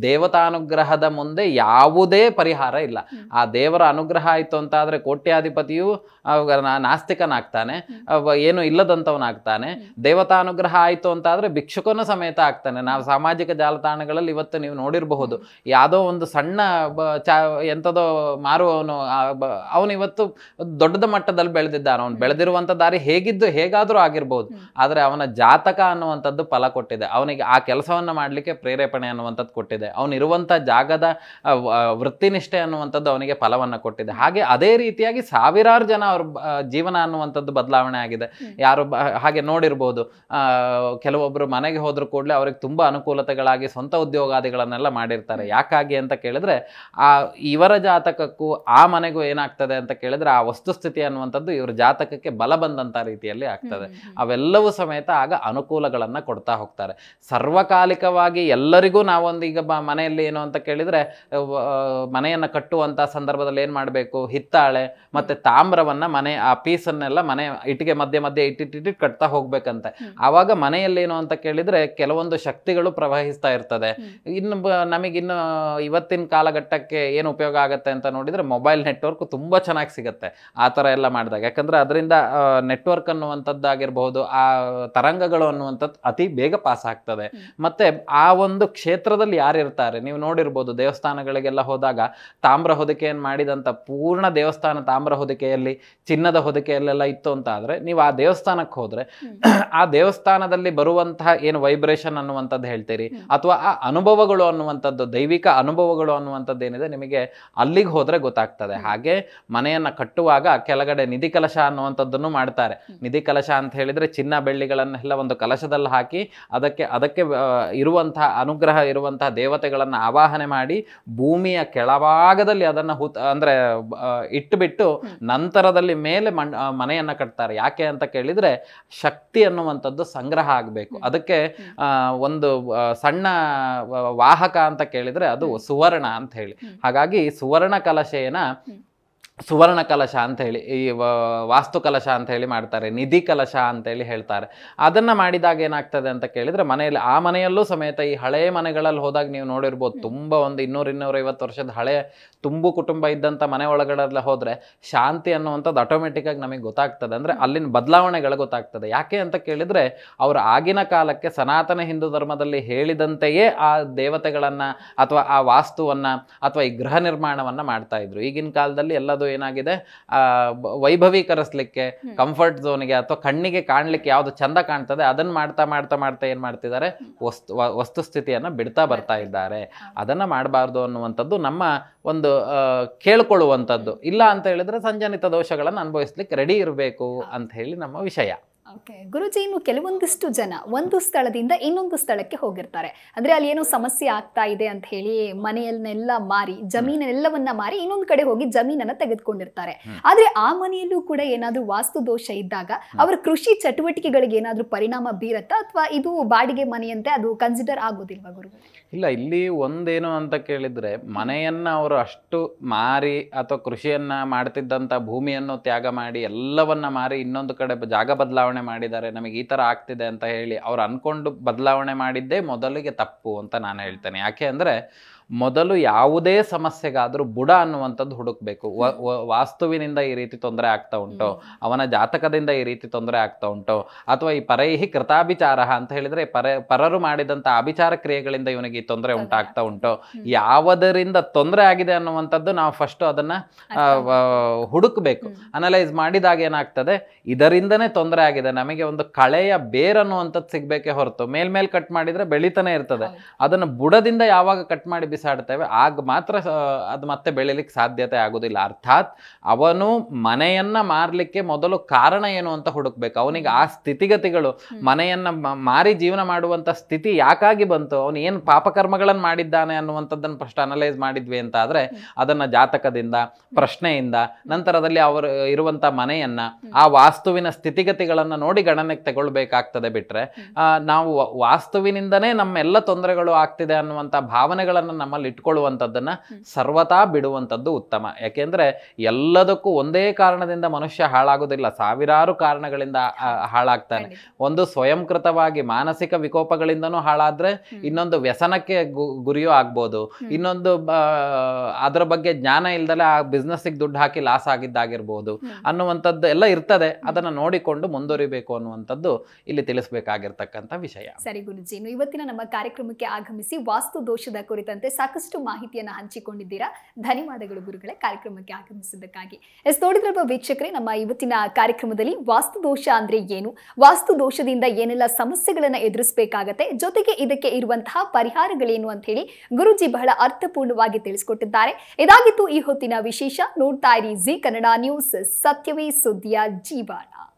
ದೇವತಾನುಗ್ರಹದ ಮುಂದೆ ಯಾವುದೇ ಪರಿಹಾರ ಇಲ್ಲ. ಆ ದೇವರ ಅನುಗ್ರಹ ಆಯ್ತು ಅಂತ ಆದ್ರೆ ಕೋಟ್ಯಾಧಿಪತಿಯು ನಾಸ್ತಿಕನಾಗ್ತಾನೆ, ಏನು ಇಲ್ಲದಂತವನಾಗ್ತಾನೆ. ದೇವತಾನುಗ್ರಹ ಆಯ್ತು ಅಂತ ಆದ್ರೆ ಭಿಕ್ಷುಕನ ಸಮೇತ ಆಗ್ತಾನೆ. ನಾವು ಸಾಮಾಜಿಕ ಜಾಲತಾಣಗಳಲ್ಲಿ ಇವತ್ತು ನೀವು ನೋಡಿರಬಹುದು, ಯಾವುದೋ ಒಂದು ಸಣ್ಣ ಎಂಥದೋ ಮಾರುವವನು ಅವನು ಇವತ್ತು ದೊಡ್ಡದ ಮಟ್ಟದಲ್ಲಿ ಬೆಳೆದಿದ್ದಾನೆ. ಅವನು ಬೆಳೆದಿರುವಂತ ದಾರಿ ಹೇಗಾದ್ರೂ ಆಗಿರ್ಬೋದು, ಆದ್ರೆ ಅವನ ಜಾತಕ ಅನ್ನುವಂಥದ್ದು ಫಲ ಕೊಟ್ಟಿದೆ. ಅವನಿಗೆ ಆ ಕೆಲಸವನ್ನ ಮಾಡ್ಲಿಕ್ಕೆ ಪ್ರೇರೇಪಣೆ ಅನ್ನುವಂಥದ್ದು ಕೊಟ್ಟಿದೆ. ಅವನಿರುವಂತ ಜಾಗದ ವೃತ್ತಿನಿಷ್ಠೆ ಅನ್ನುವಂಥದ್ದು ಅವನಿಗೆ ಫಲವನ್ನ ಕೊಟ್ಟಿದೆ. ಹಾಗೆ ಅದೇ ರೀತಿ ರೀತಿಯಾಗಿ ಸಾವಿರಾರು ಜನ ಅವ್ರ ಜೀವನ ಅನ್ನುವಂಥದ್ದು ಬದಲಾವಣೆ ಆಗಿದೆ. ಯಾರು ಹಾಗೆ ನೋಡಿರ್ಬೋದು, ಕೆಲವೊಬ್ರು ಮನೆಗೆ ಹೋದ್ರು ಕೂಡಲೇ ಅವ್ರಿಗೆ ತುಂಬಾ ಅನುಕೂಲತೆಗಳಾಗಿ ಸ್ವಂತ ಉದ್ಯೋಗಾದಿಗಳನ್ನೆಲ್ಲ ಮಾಡಿರ್ತಾರೆ. ಯಾಕಾಗಿ ಅಂತ ಕೇಳಿದ್ರೆ ಇವರ ಜಾತಕಕ್ಕೂ ಆ ಮನೆಗೂ ಏನಾಗ್ತದೆ ಅಂತ ಕೇಳಿದ್ರೆ ಆ ವಸ್ತುಸ್ಥಿತಿ ಅನ್ನುವಂಥದ್ದು ಇವ್ರ ಜಾತಕಕ್ಕೆ ಬಲ ಬಂದಂತ ರೀತಿಯಲ್ಲಿ ಆಗ್ತದೆ. ಅವೆಲ್ಲವೂ ಸಮೇತ ಆಗ ಅನುಕೂಲಗಳನ್ನ ಕೊಡ್ತಾ ಹೋಗ್ತಾರೆ. ಸರ್ವಕಾಲಿಕವಾಗಿ ಎಲ್ಲರಿಗೂ ನಾವೊಂದು ಈಗ ಮನೆಯಲ್ಲಿ ಏನು ಅಂತ ಕೇಳಿದ್ರೆ ಮನೆಯನ್ನ ಕಟ್ಟುವಂತ ಸಂದರ್ಭದಲ್ಲಿ ಏನ್ ಮಾಡ್ಬೇಕು, ಹಿತ್ತಾಳೆ ಮತ್ತೆ ತಾಮ್ರವನ್ನ ಮನೆ ಆ ಪೀಸನ್ನೆಲ್ಲ ಮನೆ ಇಟ್ಟಿಗೆ ಮಧ್ಯೆ ಮಧ್ಯೆ ಇಟ್ಟಿಟ್ಟು ಕಟ್ತಾ ಹೋಗ್ಬೇಕಂತೆ. ಆವಾಗ ಮನೆಯಲ್ಲಿ ಏನು ಅಂತ ಕೇಳಿದ್ರೆ ಕೆಲವೊಂದು ಶಕ್ತಿಗಳು ಪ್ರವಹಿಸ್ತಾ ಇರ್ತದೆ. ಇನ್ನು ನಮಗಿನ್ನು ಇವತ್ತಿನ ಕಾಲಘಟ್ಟಕ್ಕೆ ಏನು ಉಪಯೋಗ ಆಗತ್ತೆ ಅಂತ ನೋಡಿದ್ರೆ ಮೊಬೈಲ್ ನೆಟ್ವರ್ಕ್ ತುಂಬಾ ಚೆನ್ನಾಗಿ ಸಿಗತ್ತೆ ಆ ತರ ಎಲ್ಲ ಮಾಡಿದಾಗ. ಯಾಕಂದ್ರೆ ಅದರಿಂದ ನೆಟ್ವರ್ಕ್ ಅನ್ನುವಂಥದ್ದಾಗಿರ್ಬಹುದು, ಆ ತರಂಗಗಳು ಅನ್ನುವಂಥದ್ದು ಅತಿ ಬೇಗ ಪಾಸ್ ಆಗ್ತದೆ. ಮತ್ತೆ ಆ ಒಂದು ಕ್ಷೇತ್ರದಲ್ಲಿ ಯಾರಿರ್ತಾರೆ ನೀವು ನೋಡಿರ್ಬೋದು, ದೇವಸ್ಥಾನಗಳಿಗೆಲ್ಲ ಹೋದಾಗ ತಾಮ್ರ ಹೊದಿಕೆಯನ್ನು ಮಾಡಿದಂತ ಪೂರ್ಣ ದೇವಸ್ಥಾನ ತಾಮ್ರ ಹೊದಿಕೆಯಲ್ಲಿ ಚಿನ್ನದ ಹೊದಿಕೆಯಲ್ಲೆಲ್ಲ ಇತ್ತು ಅಂತ ಆದ್ರೆ ನೀವು ಆ ದೇವಸ್ಥಾನಕ್ಕೆ ಹೋದ್ರೆ ಆ ದೇವಸ್ಥಾನದಲ್ಲಿ ಬರುವಂತಹ ಏನು ವೈಬ್ರೇಷನ್ ಅನ್ನುವಂಥದ್ದು ಹೇಳ್ತೀರಿ ಅಥವಾ ಆ ಅನುಭವಗಳು ಅನ್ನುವಂಥದ್ದು, ದೈವಿಕ ಅನುಭವಗಳು ಅನ್ನುವಂಥದ್ದು ಏನಿದೆ ನಿಮಗೆ ಅಲ್ಲಿಗೆ ಹೋದ್ರೆ ಗೊತ್ತಾಗ್ತದೆ. ಹಾಗೆ ಮನೆಯನ್ನ ಕಟ್ಟುವಾಗ ಕೆಳಗಡೆ ನಿಧಿ ಕಲಶ ಅನ್ನುವಂಥದ್ದನ್ನು ಮಾಡ್ತಾರೆ. ನಿಧಿ ಕಲಶ ಅಂತ ಹೇಳಿದ್ರೆ ಚಿನ್ನ ಬೆಳ್ಳಿಗಳನ್ನೆಲ್ಲ ಒಂದು ಕಲಶದಲ್ಲಿ ಹಾಕಿ ಅದಕ್ಕೆ ಇರುವಂತಹ ಅನುಗ್ರಹ ಇರುವಂತಹ ದೇವತೆಗಳನ್ನ ಆವಾಹನೆ ಮಾಡಿ ಭೂಮಿಯ ಕೆಳಭಾಗದಲ್ಲಿ ಅದನ್ನ ಅಂದ್ರೆ ಇಟ್ಟುಬಿಟ್ಟು ನಂತರದಲ್ಲಿ ಮೇಲೆ ಮನೆಯನ್ನ ಕಟ್ತಾರೆ. ಯಾಕೆ ಅಂತ ಕೇಳಿದ್ರೆ ಶಕ್ತಿ ಅನ್ನುವಂಥದ್ದು ಸಂಗ್ರಹ ಆಗಬೇಕು. ಅದಕ್ಕೆ ಒಂದು ಸಣ್ಣ ವಾಹಕ ಅಂತ ಕೇಳಿದ್ರೆ ಅದು ಸುವರ್ಣ ಅಂತ ಹೇಳಿ. ಹಾಗಾಗಿ ಸುವರ್ಣ ಕಲಶ ಅಂತ ಹೇಳಿ ಈ ವಾಸ್ತು ಕಲಶ ಅಂತ ಹೇಳಿ ಮಾಡ್ತಾರೆ, ನಿಧಿ ಕಲಶ ಅಂತ ಹೇಳಿ ಹೇಳ್ತಾರೆ. ಅದನ್ನ ಮಾಡಿದಾಗ ಏನಾಗ್ತದೆ ಅಂತ ಕೇಳಿದ್ರೆ ಮನೆಯಲ್ಲಿ ಆ ಮನೆಯಲ್ಲೂ ಸಮೇತ ಈ ಹಳೆ ಮನೆಗಳಲ್ಲಿ ಹೋದಾಗ ನೀವು ನೋಡಿರ್ಬೋದು, ತುಂಬಾ ಒಂದು 200-250 ವರ್ಷದ ಹಳೆ ತುಂಬು ಕುಟುಂಬ ಇದ್ದಂತ ಮನೆ ಒಳಗಡೆ ಹೋದ್ರೆ ಶಾಂತಿ ಅನ್ನುವಂಥದ್ದು ಆಟೋಮೆಟಿಕ್ ಆಗಿ ನಮಗೆ ಗೊತ್ತಾಗ್ತದೆ. ಅಂದ್ರೆ ಅಲ್ಲಿನ ಬದಲಾವಣೆಗಳು ಗೊತ್ತಾಗ್ತದೆ. ಯಾಕೆ ಅಂತ ಕೇಳಿದ್ರೆ ಅವ್ರು ಆಗಿನ ಕಾಲಕ್ಕೆ ಸನಾತನ ಹಿಂದೂ ಧರ್ಮದಲ್ಲಿ ಹೇಳಿದಂತೆಯೇ ಆ ದೇವತೆಗಳನ್ನ ಅಥವಾ ಆ ವಾಸ್ತುವನ್ನ ಅಥವಾ ಈ ಗೃಹ ನಿರ್ಮಾಣವನ್ನ ಮಾಡ್ತಾ ಇದ್ರು. ಈಗಿನ ಕಾಲದಲ್ಲಿ ಎಲ್ಲದು ಏನಾಗಿದೆ, ವೈಭವೀಕರಿಸಲಿಕ್ಕೆ ಕಂಫರ್ಟ್ ಝೋನ್ಗೆ ಅಥವಾ ಕಣ್ಣಿಗೆ ಕಾಣ್ಲಿಕ್ಕೆ ಯಾವ್ದು ಚಂದ ಕಾಣ್ತದೆ ಅದನ್ನ ಮಾಡ್ತಾ ಏನ್ ಮಾಡ್ತಿದ್ದಾರೆ, ವಸ್ತುಸ್ಥಿತಿಯನ್ನ ಬಿಡ್ತಾ ಬರ್ತಾ ಇದ್ದಾರೆ. ಅದನ್ನ ಮಾಡಬಾರ್ದು ಅನ್ನುವಂಥದ್ದು ನಮ್ಮ ಒಂದು ಕೇಳ್ಕೊಳ್ಳುವಂಥದ್ದು. ಇಲ್ಲ ಅಂತ ಹೇಳಿದ್ರೆ ಸಂಜನಿತ ದೋಷಗಳನ್ನು ಅನುಭವಿಸ್ಲಿಕ್ಕೆ ರೆಡಿ ಇರಬೇಕು ಅಂತ ಹೇಳಿ ನಮ್ಮ ವಿಷಯ. ಓಕೆ ಗುರುಜಿ, ಇನ್ನು ಕೆಲವೊಂದಿಷ್ಟು ಜನ ಒಂದು ಸ್ಥಳದಿಂದ ಇನ್ನೊಂದು ಸ್ಥಳಕ್ಕೆ ಹೋಗಿರ್ತಾರೆ. ಅಂದ್ರೆ ಅಲ್ಲಿ ಏನೋ ಸಮಸ್ಯೆ ಆಗ್ತಾ ಇದೆ ಅಂತ ಹೇಳಿ ಮನೆಯನ್ನೆಲ್ಲ ಮಾರಿ, ಜಮೀನೆಲ್ಲವನ್ನ ಮಾರಿ ಇನ್ನೊಂದು ಕಡೆ ಹೋಗಿ ಜಮೀನನ್ನ ತೆಗೆದುಕೊಂಡಿರ್ತಾರೆ. ಆದ್ರೆ ಆ ಮನೆಯಲ್ಲೂ ಕೂಡ ಏನಾದ್ರೂ ವಾಸ್ತು ದೋಷ ಇದ್ದಾಗ ಅವರ ಕೃಷಿ ಚಟುವಟಿಕೆಗಳಿಗೆ ಏನಾದ್ರೂ ಪರಿಣಾಮ ಬೀರತ್ತಾ ಅಥವಾ ಇದು ಬಾಡಿಗೆ ಮನೆಯಂತೆ ಅದು ಕನ್ಸಿಡರ್ ಆಗೋದಿಲ್ವಾ ಗುರುಗಳೇ? ಇಲ್ಲ, ಇಲ್ಲಿ ಒಂದೇನು ಅಂತ ಕೇಳಿದ್ರೆ ಮನೆಯನ್ನ ಅವರು ಅಷ್ಟು ಮಾರಿ ಅಥವಾ ಕೃಷಿಯನ್ನ ಮಾಡ್ತಿದ್ದಂತ ಭೂಮಿಯನ್ನು ತ್ಯಾಗ ಮಾಡಿ ಎಲ್ಲವನ್ನ ಮಾರಿ ಇನ್ನೊಂದು ಕಡೆ ಜಾಗ ಬದಲಾವಣೆ ಮಾಡಿದ್ದಾರೆ, ನಮಗೆ ಈ ತರ ಆಗ್ತಿದೆ ಅಂತ ಹೇಳಿ ಅವ್ರು ಅನ್ಕೊಂಡು ಬದಲಾವಣೆ ಮಾಡಿದ್ದೇ ಮೊದಲಿಗೆ ತಪ್ಪು ಅಂತ ನಾನು ಹೇಳ್ತೇನೆ. ಯಾಕೆ ಅಂದ್ರೆ ಮೊದಲು ಯಾವುದೇ ಸಮಸ್ಯೆಗಾದ್ರೂ ಬುಡ ಅನ್ನುವಂಥದ್ದು ಹುಡುಕ್ಬೇಕು. ವಾಸ್ತುವಿನಿಂದ ಈ ರೀತಿ ತೊಂದರೆ ಆಗ್ತಾ ಉಂಟು, ಅವನ ಜಾತಕದಿಂದ ಈ ರೀತಿ ತೊಂದರೆ ಆಗ್ತಾ ಉಂಟು, ಅಥವಾ ಈ ಪರೈಹಿ ಕೃತಾಭಿಚಾರ ಅಂತ ಹೇಳಿದ್ರೆ ಪರರು ಮಾಡಿದಂತ ಅಭಿಚಾರ ಕ್ರಿಯೆಗಳಿಂದ ಇವನಿಗೆ ಈ ತೊಂದರೆ ಉಂಟಾಗ್ತಾ ಉಂಟು, ಯಾವುದರಿಂದ ತೊಂದರೆ ಆಗಿದೆ ಅನ್ನುವಂಥದ್ದು ನಾವು ಫಸ್ಟ್ ಅದನ್ನ ಹುಡುಕ್ಬೇಕು. ಅನಲೈಸ್ ಮಾಡಿದಾಗ ಏನಾಗ್ತದೆ, ಇದರಿಂದನೇ ತೊಂದರೆ ಆಗಿದೆ, ನಮಗೆ ಒಂದು ಕಳೆಯ ಬೇರ್ ಅನ್ನುವಂಥದ್ದು ಸಿಗ್ಬೇಕೆ ಹೊರತು ಮೇಲ್ಮೇಲ್ ಕಟ್ ಮಾಡಿದ್ರೆ ಬೆಳಿತಾನೆ ಇರ್ತದೆ. ಅದನ್ನ ಬುಡದಿಂದ ಯಾವಾಗ ಕಟ್ ಮಾಡಿ ಬಿಸಾಡ್ತೇವೆ ಆಗ ಮಾತ್ರ ಅದು ಮತ್ತೆ ಬೆಳಿಲಿಕ್ಕೆ ಸಾಧ್ಯತೆ ಆಗುದಿಲ್ಲ. ಅರ್ಥಾತ್ ಅವನು ಮನೆಯನ್ನ ಮಾರ್ಲಿಕ್ಕೆ ಮೊದಲು ಕಾರಣ ಏನು ಅಂತ ಹುಡುಕ್ಬೇಕು. ಅವನಿಗೆ ಆ ಸ್ಥಿತಿಗತಿಗಳು, ಮನೆಯನ್ನ ಮಾರಿ ಜೀವನ ಮಾಡುವಂತ ಸ್ಥಿತಿ ಯಾಕಾಗಿ ಬಂತು, ಅವನು ಏನು ಪಾಪಕರ್ಮಗಳನ್ನು ಮಾಡಿದ್ದಾನೆ ಅನ್ನುವಂಥದ್ದನ್ನು ಫಸ್ಟ್ ಅನಲೈಸ್ ಮಾಡಿದ್ವಿ ಅಂತ ಆದ್ರೆ ಅದನ್ನ ಜಾತಕದಿಂದ, ಪ್ರಶ್ನೆಯಿಂದ, ನಂತರದಲ್ಲಿ ಅವರು ಇರುವಂತ ಮನೆಯನ್ನ ಆ ವಾಸ್ತುವಿನ ಸ್ಥಿತಿಗತಿಗಳನ್ನ ನೋಡಿ ಗಣನೆಗೆ ತಗೊಳ್ಬೇಕಾಗ್ತದೆ. ಬಿಟ್ರೆ ನಾವು ವಾಸ್ತುವಿನಿಂದನೇ ನಮ್ಮೆಲ್ಲ ತೊಂದರೆಗಳು ಆಗ್ತಿದೆ ಅನ್ನುವಂತ ಭಾವನೆಗಳನ್ನ ನಮ್ಮಲ್ಲಿ ಇಟ್ಕೊಳ್ಳುವಂಥದ್ದನ್ನ ಸರ್ವತಾ ಬಿಡುವಂಥದ್ದು ಉತ್ತಮ. ಯಾಕೆಂದ್ರೆ ಎಲ್ಲದಕ್ಕೂ ಒಂದೇ ಕಾರಣದಿಂದ ಮನುಷ್ಯ ಹಾಳಾಗೋದಿಲ್ಲ, ಸಾವಿರಾರು ಕಾರಣಗಳಿಂದ ಹಾಳಾಗ್ತಾನೆ. ಒಂದು ಸ್ವಯಂಕೃತವಾಗಿ ಮಾನಸಿಕ ವಿಕೋಪಗಳಿಂದನೂ ಹಾಳಾದ್ರೆ, ಇನ್ನೊಂದು ವ್ಯಸನಕ್ಕೆ ಗುರಿಯೂ ಆಗ್ಬೋದು, ಇನ್ನೊಂದು ಅದರ ಬಗ್ಗೆ ಜ್ಞಾನ ಇಲ್ದಲೆ ಆ ಬಿಸ್ನೆಸ್ಗೆ ದುಡ್ಡು ಹಾಕಿ ಲಾಸ್ ಆಗಿದ್ದಾಗಿರ್ಬೋದು ಅನ್ನುವಂಥದ್ದು ಎಲ್ಲ ಇರ್ತದೆ. ಅದನ್ನ ನೋಡಿಕೊಂಡು ಮುಂದುವರಿಬೇಕು ಅನ್ನುವಂಥದ್ದು ಇಲ್ಲಿ ತಿಳಿಸಬೇಕಾಗಿರ್ತಕ್ಕಂಥ ವಿಷಯ. ಸರಿ ಗುರುಜಿ, ಇವತ್ತಿನ ನಮ್ಮ ಕಾರ್ಯಕ್ರಮಕ್ಕೆ ಆಗಮಿಸಿ ವಾಸ್ತು ದೋಷದ ಕುರಿತಂತೆ ಸಾಕಷ್ಟು ಮಾಹಿತಿಯನ್ನ ಹಂಚಿಕೊಂಡಿದ್ದೀರಾ. ಧನ್ಯವಾದಗಳು ಗುರುಗಳೇ ಕಾರ್ಯಕ್ರಮಕ್ಕೆ ಆಗಮಿಸಿದ್ದಕ್ಕಾಗಿ. ನೋಡಿದ್ರಲ್ವ ವೀಕ್ಷಕರೇ, ನಮ್ಮ ಇವತ್ತಿನ ಕಾರ್ಯಕ್ರಮದಲ್ಲಿ ವಾಸ್ತು ದೋಷ ಅಂದ್ರೆ ಏನು, ವಾಸ್ತು ದೋಷದಿಂದ ಏನೆಲ್ಲ ಸಮಸ್ಯೆಗಳನ್ನ ಎದುರಿಸಬೇಕಾಗತ್ತೆ, ಜೊತೆಗೆ ಇದಕ್ಕೆ ಇರುವಂತಹ ಪರಿಹಾರಗಳೇನು ಅಂತ ಹೇಳಿ ಗುರುಜಿ ಬಹಳ ಅರ್ಥಪೂರ್ಣವಾಗಿ ತಿಳಿಸಿಕೊಟ್ಟಿದ್ದಾರೆ. ಇದಾಗಿತ್ತು ಈ ಹೊತ್ತಿನ ವಿಶೇಷ. ನೋಡ್ತಾ ಇರಿ ಜಿ ಕನ್ನಡ ನ್ಯೂಸ್, ಸತ್ಯವೇ ಸುದ್ದಿಯ ಜೀವಾಳ.